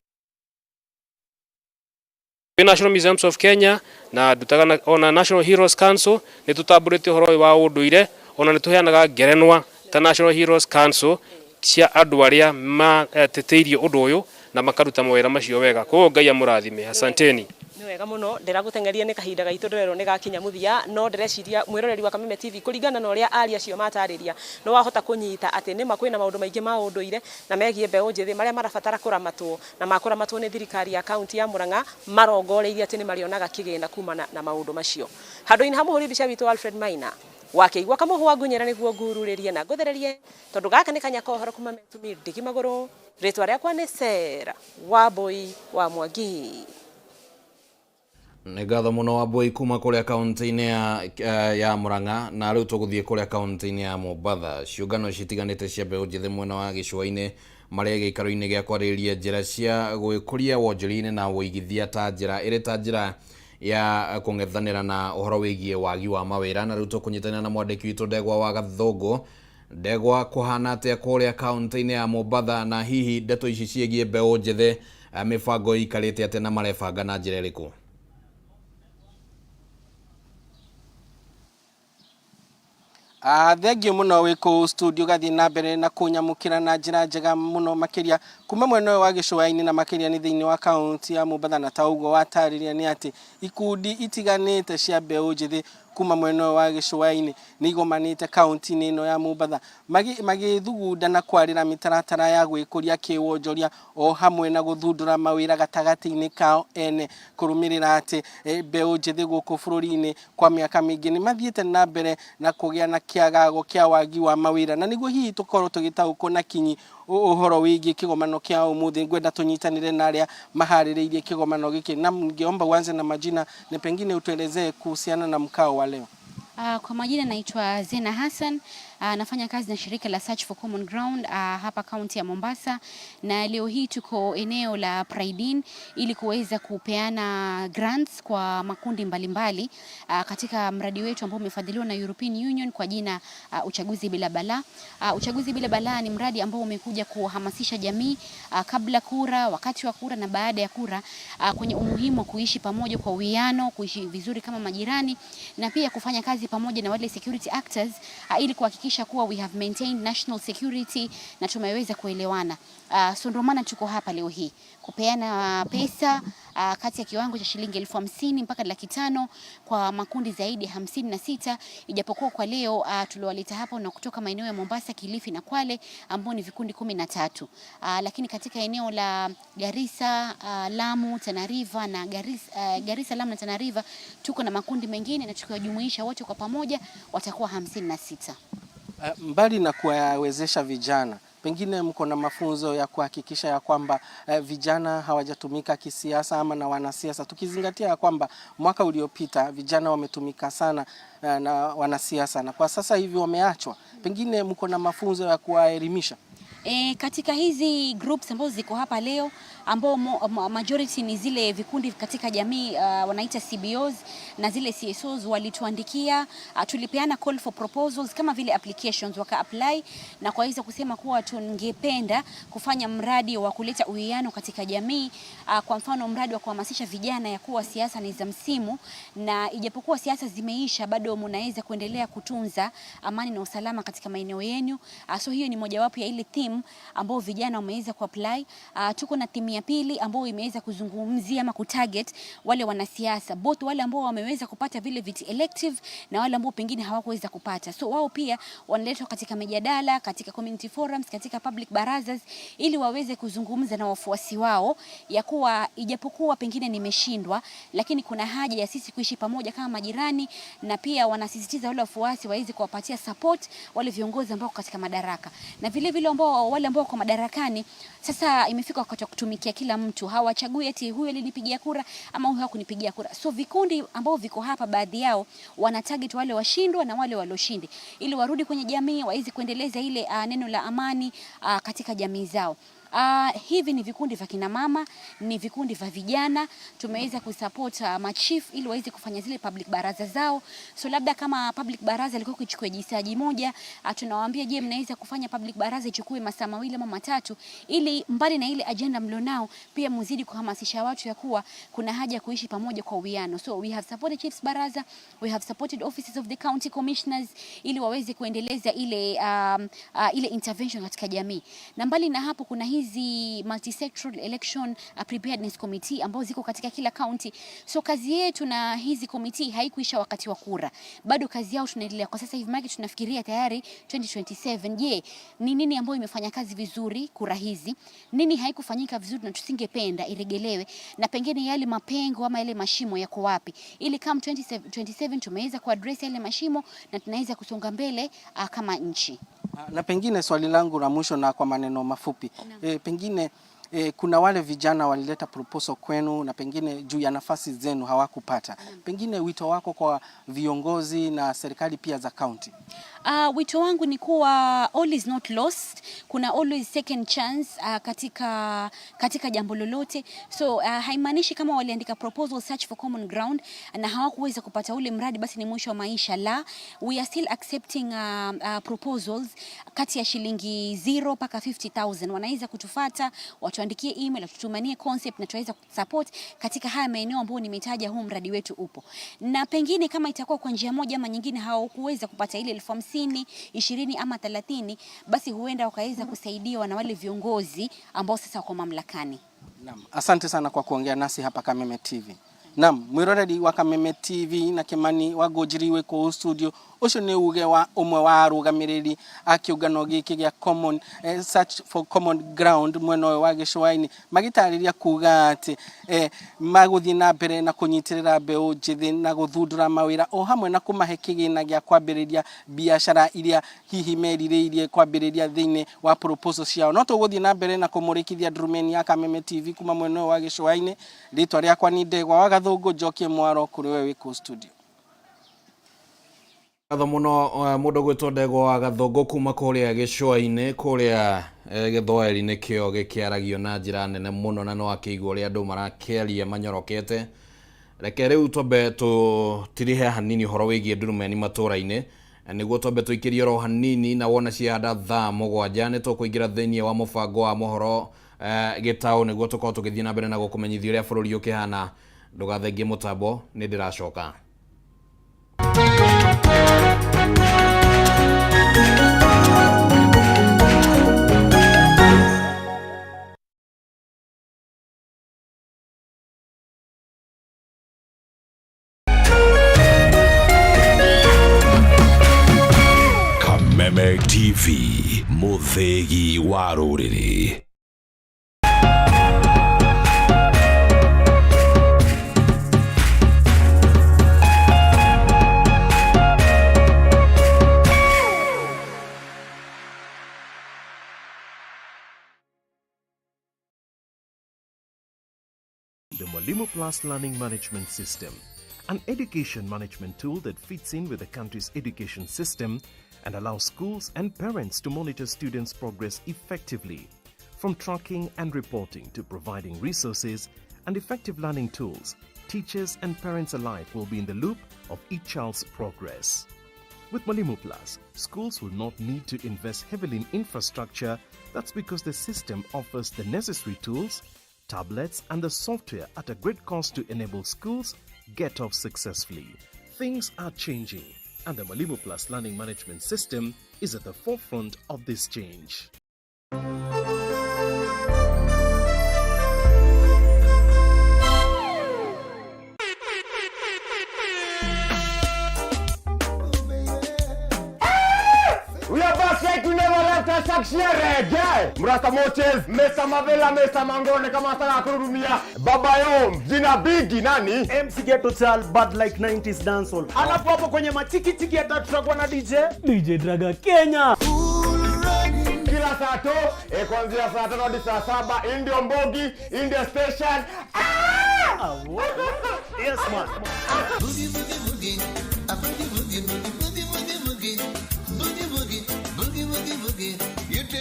National Museums of Kenya na dutaga ona National Heroes Council ni tutamburite uhoro wa unduire ona ni tuheanaga ngerenwa ta National Heroes Council cia andu aria mateteirie undu uyu na makaruta mawira macio wega ko Ngai amurathime asanteni ni wega muno ndiragutengeria ni kahinda gaitu ndirero ni gakinya muthia no ndireciria mwiroreri wa Kameme TV kuringana na uria aria cio matariria no wahota kunyita ati ni makwina maundu maingi ma unduire na megie mbeu njithi maria marabatara kuramatwo na makuramatwo ni thirikari ya kaunti ya Murang'a marongoreirie ati ni marionaga kigina kumana na maundu macio handu-ini ha muhuri bica witu Alfred Maina wakeigwa kamuhwa ngunyera niguo ngururirie na nguthererie tondu gaka ni kanyako horo kuma metumi ndigi maguru ritwa riakwa ni Sera Wambui wa Mwangi. Nĩ ngatho mũno Wambui kuma kũrĩa kaunti-inĩ ya Murang'a na rĩu tũgũthiĩ kũrĩa kaunti-inĩ ya Mombatha. Ciũngano citiganĩte cia mbeũ njĩthĩ mwena wa gĩcũa-inĩ marĩa gĩikaro-inĩ gĩa kwarĩrĩria njĩra cia gwĩkũria wonjoria-inĩ na ũigithia ta njĩra ĩrĩ ta njĩra ya kũng'ethanĩra na ũhoro wĩgiĩ wagi wa mawĩra, na rĩu tũkũnyitanĩra na mwandĩki witũ Ndegwa wa Gathũngũ. Ndegwa, kũhana atĩa kũrĩa kaunti-inĩ ya Mombatha na hihi ndeto ici ciĩgiĩ mbeũ njĩthĩ mĩbango ikarĩte atĩa na marebanga na njĩra ĩrĩkũ? Thengio muno wiko studio gathi na mbere na kunyamukira na njira njega muno makiria kuma mwena wa gicũa-inĩ na makiria ni thiini wa kaunti ya Mombatha na taugo watariria ni ati ikundi itiganite cia mbeũ njĩthĩ kuma mwena wa gicũa-inĩ ni igomanite kaunti-inĩ ino ya Mombatha magithugunda na kwarira mitaratara ya gwĩkũria kĩwonjoria o hamwe na guthundura mawĩra gatagati-inĩ kao ene kurumirira ati mbeũ njĩthĩ gũkũ bũrũri-inĩ kwa mĩaka mĩingĩ ni mathiĩte na mbere na kũgĩa na kĩagago kĩa wagi wa mawĩra na niguo hihi tukorwo tugitaũkwo na kinyi uhoro wĩgiĩ kĩgomano kĩa ũmũthĩ ngwenda tũnyitanĩre na arĩa maharĩrĩirie kĩgomano gĩkĩ na ningeomba uanze na majina na pengine utuelezee kuhusiana na mkao wa leo. Kwa majina naitwa Zena Hassan, nafanya kazi na shirika la Search for Common Ground hapa kaunti ya Mombasa, na leo hii tuko eneo la Pride ili kuweza kupeana grants kwa makundi mbalimbali katika mradi wetu ambao umefadhiliwa na European Union kwa jina uchaguzi bila balaa. Uchaguzi bila balaa ni mradi ambao umekuja kuhamasisha jamii kabla kura, wakati wa kura na baada ya kura kwenye umuhimu wa kuishi pamoja kwa uwiano, kuishi vizuri kama majirani na pia kufanya kazi pamoja na wale security actors ili kuhakikisha kuwa we have maintained national security na tumeweza kuelewana. So ndio maana tuko hapa leo hii kupeana pesa kati ya kiwango cha shilingi 50,000 mpaka 500,000 kwa makundi zaidi ya 56, ijapokuwa kwa leo tuliwaleta hapa na kutoka maeneo ya Mombasa, Kilifi na Kwale ambao ni vikundi 13. Lakini katika eneo la Garissa, Lamu, Tana River na Garissa, Lamu na Tana River tuko na makundi mengine na tukiwajumuisha wote kwa pamoja watakuwa 56. Mbali na kuwawezesha vijana, pengine mko na mafunzo ya kuhakikisha ya kwamba vijana hawajatumika kisiasa ama na wanasiasa, tukizingatia ya kwamba mwaka uliopita vijana wametumika sana na wanasiasa na kwa sasa hivi wameachwa, pengine mko na mafunzo ya kuwaelimisha? Katika hizi groups ambazo ziko hapa leo ambao majority ni zile vikundi katika jamii wanaita CBOs na zile CSOs walituandikia, tulipeana call for proposals kama vile applications waka apply na kwa hizo kusema kuwa tungependa kufanya mradi wa kuleta uwiano katika jamii, kwa mfano mradi wa kuhamasisha vijana ya kuwa siasa ni za msimu na ijapokuwa siasa zimeisha bado mnaweza kuendelea kutunza amani na usalama katika maeneo yenu. So hiyo ni mojawapo ya ile theme ambao vijana wameweza kuapply. Tuko na timu ya pili ambao imeweza kuzungumzia ama kutarget wale wanasiasa, both wale ambao wameweza kupata vile viti elective na wale ambao pengine hawakuweza kupata. So wao pia wanaletwa katika mijadala, katika community forums, katika public barazas ili waweze kuzungumza na wafuasi wao ya kuwa ijapokuwa pengine nimeshindwa lakini kuna haja ya sisi kuishi pamoja kama majirani, na pia wanasisitiza wale wafuasi waweze kuwapatia support wale viongozi ambao katika madaraka. Na vile vile wale ambao kwa madarakani sasa imefika wakati wa kutumikia kila mtu, hawachagui eti huyu alinipigia kura ama huyu hakunipigia kura. So vikundi ambao viko hapa baadhi yao wana target wale washindwa na wale walioshindi ili warudi kwenye jamii waweze kuendeleza ile neno la amani katika jamii zao. Hivi ni vikundi vya kina mama, ni vikundi vya vijana. Tumeweza kusupport machief ili waweze kufanya zile public baraza zao. So labda kama public baraza ilikuwa kuchukua jisaji moja, tunawaambia je, mnaweza kufanya public baraza ichukue masaa 2 ama 3, ili mbali na ile agenda mlionao pia muzidi kuhamasisha watu ya kuwa kuna haja ya kuishi pamoja kwa uwiano. So we have supported chiefs baraza, we have supported offices of the county commissioners ili waweze kuendeleza ile intervention katika jamii. Na mbali na hapo kuna hizi multi-sectoral election preparedness committee ambazo ziko katika kila county. So kazi yetu na hizi committee haikuisha wakati wa kura. Bado kazi yao tunaendelea kwa sasa hivi, tunafikiria tayari 2027. Je, ni nini ambayo imefanya kazi vizuri kura hizi? Nini haikufanyika vizuri na tusingependa iregelewe? Na pengine yale mapengo ama yale mashimo yako wapi? Ili kama 2027 tumeweza kuaddress yale mashimo na tunaweza kusonga mbele kama nchi. Na pengine swali langu la mwisho na kwa maneno mafupi. Pengine kuna wale vijana walileta proposal kwenu na pengine juu ya nafasi zenu hawakupata. Pengine wito wako kwa viongozi na serikali pia za county? Wito wangu ni kuwa all is not lost. Kuna always second chance katika jambo lolote. So haimaanishi kama waliandika proposal search for common ground na hawakuweza kupata ule mradi basi ni mwisho wa maisha. La, we are still accepting proposals kati ya shilingi 0 mpaka 50,000. Wanaweza kutufuata, watuandikie email, tutumanie concept na tuweza kusupport katika haya maeneo ambayo nimetaja. Huu mradi wetu upo. Na pengine kama itakuwa kwa njia moja ama nyingine hawakuweza kupata ile 50, 20 ama 30, basi huenda wakaweza kusaidiwa na wale viongozi ambao sasa wako mamlakani. Naam, asante sana kwa kuongea nasi hapa Kameme TV. Naam, mwiroreri wa Kameme TV na Kimani wagojiriwe ku studio. Ucio ni uge wa umwe wa arugamiriri akiugano giki gya common search for common ground mweno wa Gicũa-inĩ magitariria kuga ati maguthi na mbere na kunyitirira mbeu njithi na guthundura mawira o hamwe na kumahe kigina gya kwambiriria biashara iria hihi meririirie kwambiriria thiini wa proposal ciao. No tuguthi na mbere na kumurikithia Ndurumeni ya Kameme TV kuma mweno wa Gicũa-inĩ. Ritwa riakwa ni Ndegwa wa Gathũngũ, Njokie Mwaro kuri we wiko studio. Gatho muno mundu gwitwo Ndegwa wa Gathũngũ kuma kuria Gicũa-inĩ kuria githoeri-inĩ kĩo gĩkĩaragio na njĩra nene muno na no akĩigua ũrĩa andũ marakĩaria manyorokete. Reke rĩu twambe tũtirihe hanini ũhoro wĩgiĩ Ndurumeni Matuuraini nĩguo twambe tũikĩrie oro hanini na wona ciahanda thaa 7 nĩ tũkũingĩra thĩinĩ wa mũbango wa mohoro gĩtaũ nĩguo tũkorwo tũgĩthiĩ na mbere na gũkũmenyithia ũrĩa bũrũri ũkĩhana. Ndũgathengie mũtambo, nĩ ndĩracoka. Kameme TV, mũthĩgi wa rũrĩrĩ. The Mwalimu Plus Learning Management System, an education management tool that fits in with the country's education system and allows schools and parents to monitor students' progress effectively. From tracking and reporting to providing resources and effective learning tools, teachers and parents alike will be in the loop of each child's progress. With Mwalimu Plus, schools will not need to invest heavily in infrastructure. That's because the system offers the necessary tools, tablets and the software at a great cost to enable schools get off successfully. Things are changing and the Mwalimu Plus Learning Management System is at the forefront of this change. We are back like we never left us suction reggae. Mrasta Moches, Mesa Mavela, Mesa Mangone, kama taka kurumia. Baba Yom, jina bigi nani? MC Ghetto Chal, bad like 90s dancehall. Alafu hapo kwenye matiki tiki ya tutakuwa na DJ Draga Kenya. Kila saa to, kuanzia saa 5 hadi saa 7, Indio Mbogi, India Station. Yes man. Boogie boogie boogie, a boogie boogie boogie boogie boogie boogie, boogie boogie boogie boogie boogie. You do.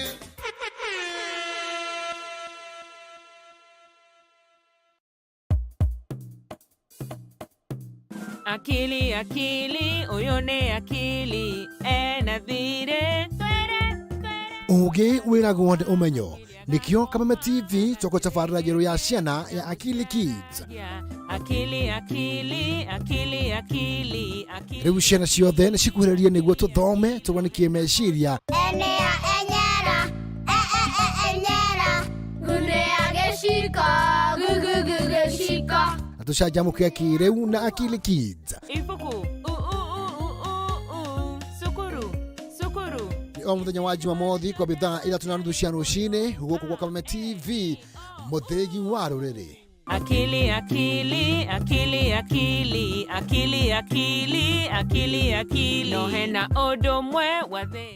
akili akili uyone akili ena thire Ugi wiragwo ndi umenyo nikio Kameme TV toko tafarira jeru ya ciana ya Akili Kids. akili akili akili akili akili Riu ciana ciothe nicikuhĩrĩrie nĩguo tũthome tũganikie meciria enea enyera enyera gunea geshika geshika na tũcanjamũke kĩrĩu na Akili Kids. ifuku sukuru sukuru O mũthenya wa Jumamothi kwa thaa 3:30 cia rũcinĩ gũkũ kwa Kameme TV mũthĩgi wa rũrĩrĩ. akili akili akili akili akili akili akili akili no hena ũndũ ũmwe wa thĩ